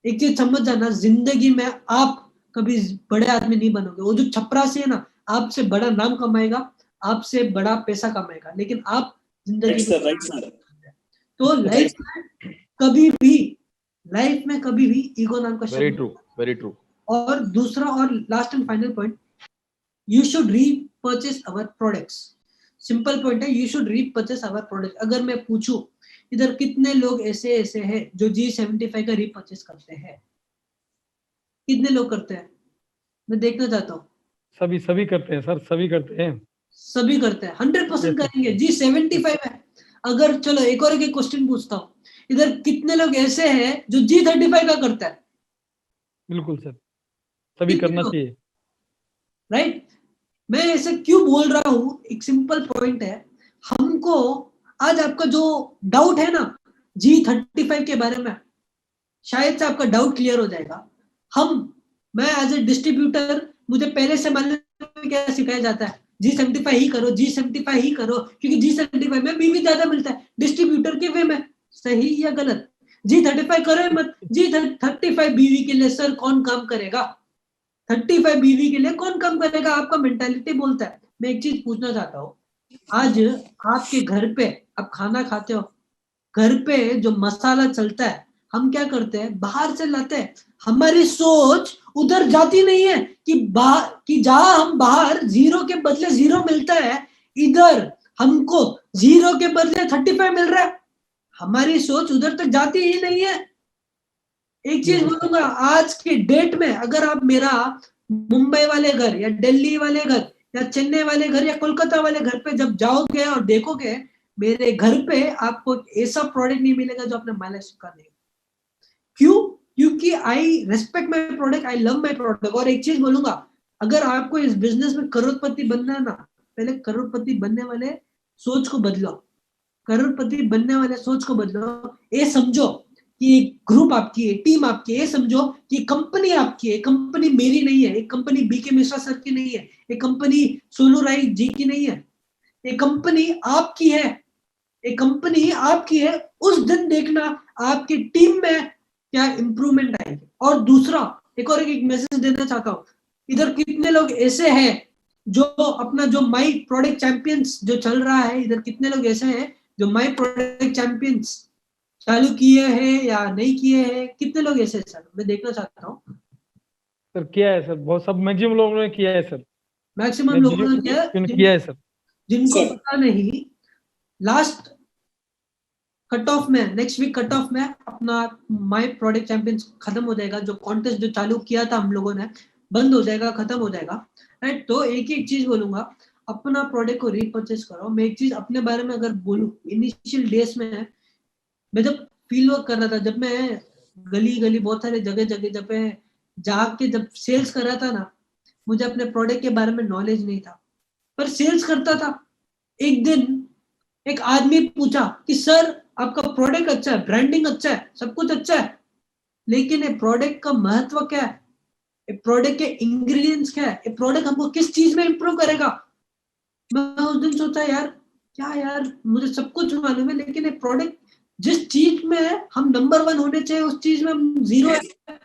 एक चीज समझ जाना, जिंदगी में आप कभी बड़े आदमी नहीं बनोगे। वो जो चपरासी है ना, आपसे बड़ा नाम कमाएगा, आपसे बड़ा पैसा कमाएगा, लेकिन आप जिंदगी राइट में। सर। तो लाइफ में कभी भी ईगो नाम का Very शब्द। true. Very true. और दूसरा और last and final point, you should repurchase our products. Simple point है, you should repurchase our product. अगर मैं पूछूं इधर कितने लोग ऐसे हैं जो G75 का रीपर्चेस करते हैं? कितने लोग करते हैं? मैं देखना चाहता हूँ। सभी करते हैं सर, सभी करते हैं। सभी करते हैं, 100% Yes, sir. करेंगे। G75 है। अगर चलो एक और एक क्वेश्चन पूछता हूँ, इधर कितने लोग ऐसे हैं जो G35 का करता है? बिल्कुल सर, सभी कितने करना लोग? चाहिए। राइट? मैं ऐसे क्यों बोल रहा हूँ, एक सिंपल पॉइंट है। हमको आज आपका जो डाउट है ना G35 के बारे में, शायद से आपका डाउट क्लियर हो जाएगा। मैं एज ए डिस्ट्रीब्यूटर, मुझे पहले से मालूम क्या सिखाया जाता है, G75 ही करो, G75 ही करो, क्योंकि G75 में बीवी ज्यादा मिलता है डिस्ट्रीब्यूटर के वे में। सही या गलत? G35 करो मत, G35 बीवी के लिए सर कौन काम करेगा? 35 बीवी के लिए कौन काम करेगा? आपका मेंटालिटी बोलता है। मैं एक चीज पूछना चाहता हूँ, आज आपके घर पे आप खाना खाते हो, घर पे जो मसाला चलता है हम क्या करते हैं? बाहर से लाते हैं। हमारी सोच उधर जाती नहीं है कि जहां हम बाहर जीरो के बदले जीरो मिलता है, इधर हमको जीरो के बदले 35 मिल रहा है। हमारी सोच उधर तक जाती ही नहीं है। एक चीज बोलूंगा, आज के डेट में अगर आप मेरा मुंबई वाले घर या दिल्ली वाले घर या चेन्नई वाले घर या कोलकाता वाले घर पे जब जाओगे और देखोगे, मेरे घर पे आपको ऐसा प्रोडक्ट नहीं मिलेगा जो आपने माइलेज का नहीं। क्यों? क्योंकि आई respect my product, I love my product. और एक चीज बोलूंगा, अगर आपको इस बिजनेस में करोड़पति बनना है ना, पहले करोड़पति बनने वाले सोच को बदलो। करोड़पति बनने वाले सोच को बदलो। ये समझो कि एक ग्रुप आपकी है, टीम आपकी है। ये समझो कि कंपनी आपकी है, कंपनी मेरी नहीं है, एक कंपनी बीके मिश्रा सर की नहीं है, एक कंपनी सोनू राय जी की नहीं है, एक कंपनी आपकी है। एक कंपनी आपकी है। उस दिन देखना आपकी टीम में क्या इंप्रूवमेंट आएगी। और दूसरा एक मैसेज देना चाहता हूँ, इधर कितने लोग ऐसे हैं जो अपना जो माई प्रोडक्ट चैंपियंस जो चल रहा है, इधर कितने लोग ऐसे हैं जो माई प्रोडक्ट चैंपियंस चालू किए हैं या नहीं किए हैं? कितने लोग ऐसे सर? मैं देखना चाहता हूँ। सर किया है सर, बहुत सब मैक्सिमम लोगों ने किया है सर। मैक्सिमम लोगों ने क्या किया है सर। जिनको सर। पता नहीं, लास्ट कट ऑफ में, नेक्स्ट वीक कट ऑफ में अपना माय प्रोडक्ट चैंपियंस खत्म हो जाएगा। जो कॉन्टेस्ट जो चालू किया था हम लोगों ने, बंद हो जाएगा, खत्म हो जाएगा, राइट। तो एक एक चीज बोलूंगा, अपना प्रोडक्ट को रीपरचेस करो। मैं एक चीज अपने बारे में अगर बोलूं, इनिशियल डेज में मैं जब फील्ड वर्क कर रहा था, जब मैं गली गली बहुत सारे जगह जगह जब मैं जाके जब सेल्स कर रहा था ना, मुझे अपने प्रोडक्ट के बारे में नॉलेज नहीं था, पर सेल्स करता था। एक दिन एक आदमी पूछा कि सर आपका प्रोडक्ट अच्छा है, ब्रांडिंग अच्छा है, सब कुछ अच्छा है, लेकिन ये प्रोडक्ट का महत्व क्या है, ये प्रोडक्ट के इंग्रेडिएंट्स क्या है, ये प्रोडक्ट हमको किस चीज में इंप्रूव करेगा। मैं उस दिन सोचा यार, क्या यार, मुझे सब कुछ मालूम है, लेकिन ये प्रोडक्ट जिस चीज में हम नंबर 1 होने चाहिए, उस चीज में हम 0 है।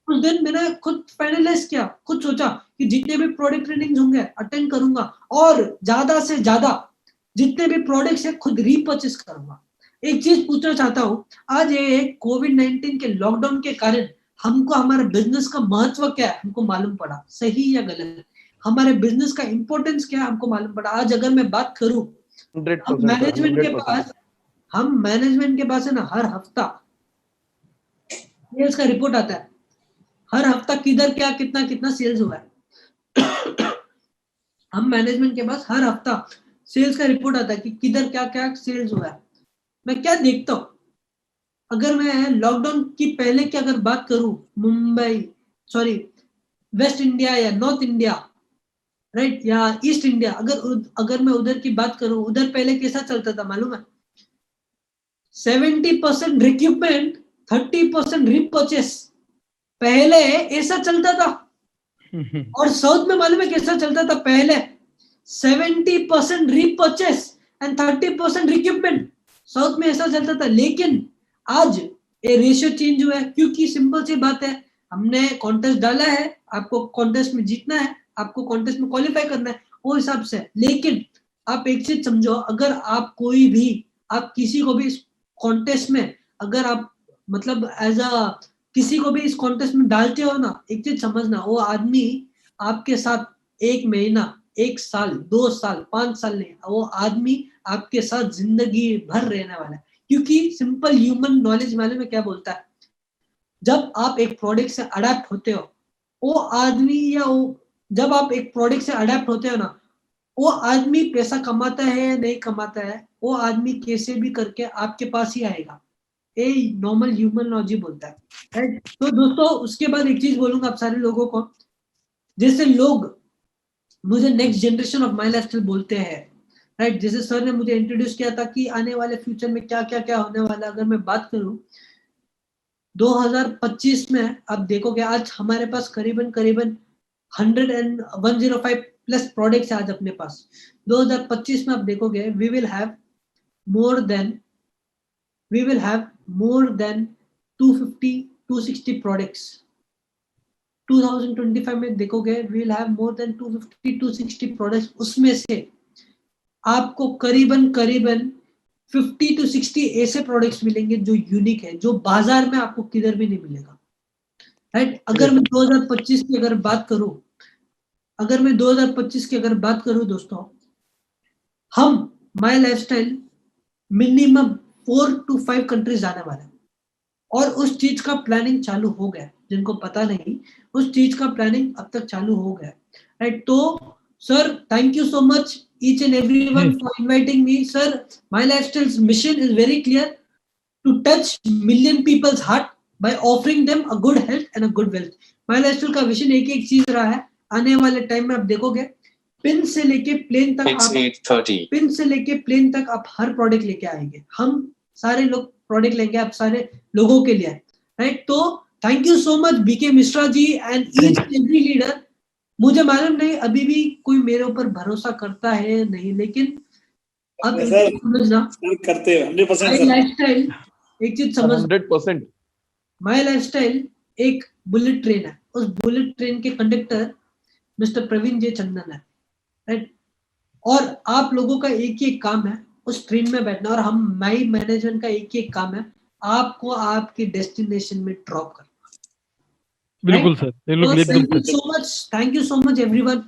उस दिन मैंने खुद फाइनलाइज किया, खुद सोचा कि जितने भी प्रोडक्ट ट्रेनिंग होंगे अटेंड करूंगा, और ज्यादा से ज्यादा जितने भी प्रोडक्ट्स है खुद रीपरचेस करूंगा। एक चीज पूछना चाहता हूँ, आज ये कोविड-19 के लॉकडाउन के कारण हमको हमारे बिजनेस का महत्व क्या है हमको मालूम पड़ा, सही या गलत। हमारे बिजनेस का इंपॉर्टेंस क्या है हमको मालूम पड़ा। आज अगर मैं बात करूं, 100% मैनेजमेंट के 100%। पास, हम मैनेजमेंट के पास है ना, हर हफ्ता सेल्स का रिपोर्ट आता है, हर हफ्ता किधर क्या कितना कितना सेल्स हुआ है। हम मैनेजमेंट के पास हर हफ्ता सेल्स का रिपोर्ट आता है कि किधर क्या क्या सेल्स हुआ है। मैं क्या देखता हूँ, अगर मैं लॉकडाउन की पहले की अगर बात करूं, वेस्ट इंडिया या नॉर्थ इंडिया, राइट, या ईस्ट इंडिया, अगर मैं उधर की बात करूं, उधर पहले कैसा चलता था मालूम है? 70% रिक्रूटमेंट, 30% रीपरचेस, पहले ऐसा चलता था। और साउथ में मालूम है कैसा चलता था पहले? 70% रीपरचेस एंड 30% रिक्रूटमेंट, साउथ में ऐसा चलता था। लेकिन आज ये रेशियो चेंज हुआ है, क्योंकि सिंपल सी बात है, हमने कॉन्टेस्ट डाला है, आपको कॉन्टेस्ट में जीतना है, आपको कॉन्टेस्ट में क्वालिफाई करना है, वो हिसाब से। लेकिन आप एक चीज समझो, अगर आप कोई भी, आप किसी को भी कॉन्टेस्ट में, अगर आप मतलब एज अ किसी को भी इस कॉन्टेस्ट में डालते हो ना, एक चीज समझना, वो आदमी आपके साथ 1 महीना, 1 साल, 2 साल, 5 साल नहीं, वो आदमी आपके साथ जिंदगी भर रहने वाला है। क्योंकि सिंपल ह्यूमन नॉलेज मालूम में क्या बोलता है, जब आप एक प्रोडक्ट से अडेप्ट होते हो, वो आदमी या वो, जब आप एक प्रोडक्ट से अडेप्ट होते हो ना, वो आदमी पैसा कमाता है या नहीं कमाता है, वो आदमी कैसे भी करके आपके पास ही आएगा। ये नॉर्मल ह्यूमन लॉजिक बोलता है, राइट। तो दोस्तों, उसके बाद एक चीज बोलूंगा आप सारे लोगों को, जैसे लोग मुझे next generation of my lifestyle बोलते हैं, राइट, जैसे सर ने मुझे इंट्रोड्यूस किया था कि आने वाले फ्यूचर में क्या क्या क्या होने वाला है। अगर मैं बात करूं 2025 में, आप देखोगे आज हमारे पास करीबन 105 प्लस प्रोडक्ट्स आज अपने पास। 2025 में आप देखोगे we will have more than 250 260 products. 2025 में देखोगे we will have more than 250 260 products. उसमें से आपको करीबन 50 to 60 ऐसे प्रोडक्ट्स मिलेंगे जो यूनिक है, जो बाजार में आपको किधर भी नहीं मिलेगा, राइट। अगर मैं 2025 की अगर बात करूं दोस्तों, हम my lifestyle minimum 4 to 5 countries जाने वाले हैं, और उस चीज का प्लानिंग चालू हो गया। जिनको पता नहीं, उस चीज का प्लानिंग अब तक चालू हो गया, राइट। तो sir, thank you so much each and everyone for inviting me. Sir, my lifestyle's mission is very clear, to touch million people's heart by offering them a good health and a good wealth. My lifestyle का vision एक एक चीज रहा है। आने वाले time में आप देखोगे पिन से लेके प्लेन तक आप हर प्रोडक्ट लेके आएंगे। हम सारे लोग प्रोडक्ट लेंगे आप सारे लोगों के लिए, राइट। तो thank you so much B K Mishra ji and each every leader. मुझे मालूम नहीं अभी भी कोई मेरे ऊपर भरोसा करता है नहीं, लेकिन अब समझना, करते हैं 100%। माय लाइफस्टाइल एक चीज समझ, 100%। माय लाइफस्टाइल एक बुलेट ट्रेन है। उस बुलेट ट्रेन के कंडक्टर मिस्टर प्रवीण जे चंदन है, राइट। और आप लोगों का एक ही काम है उस ट्रेन में बैठना, और हम माई मैनेजमेंट का एक ही काम है आपको आपके डेस्टिनेशन में ड्रॉप करना। बिल्कुल sir, thank you so much everyone.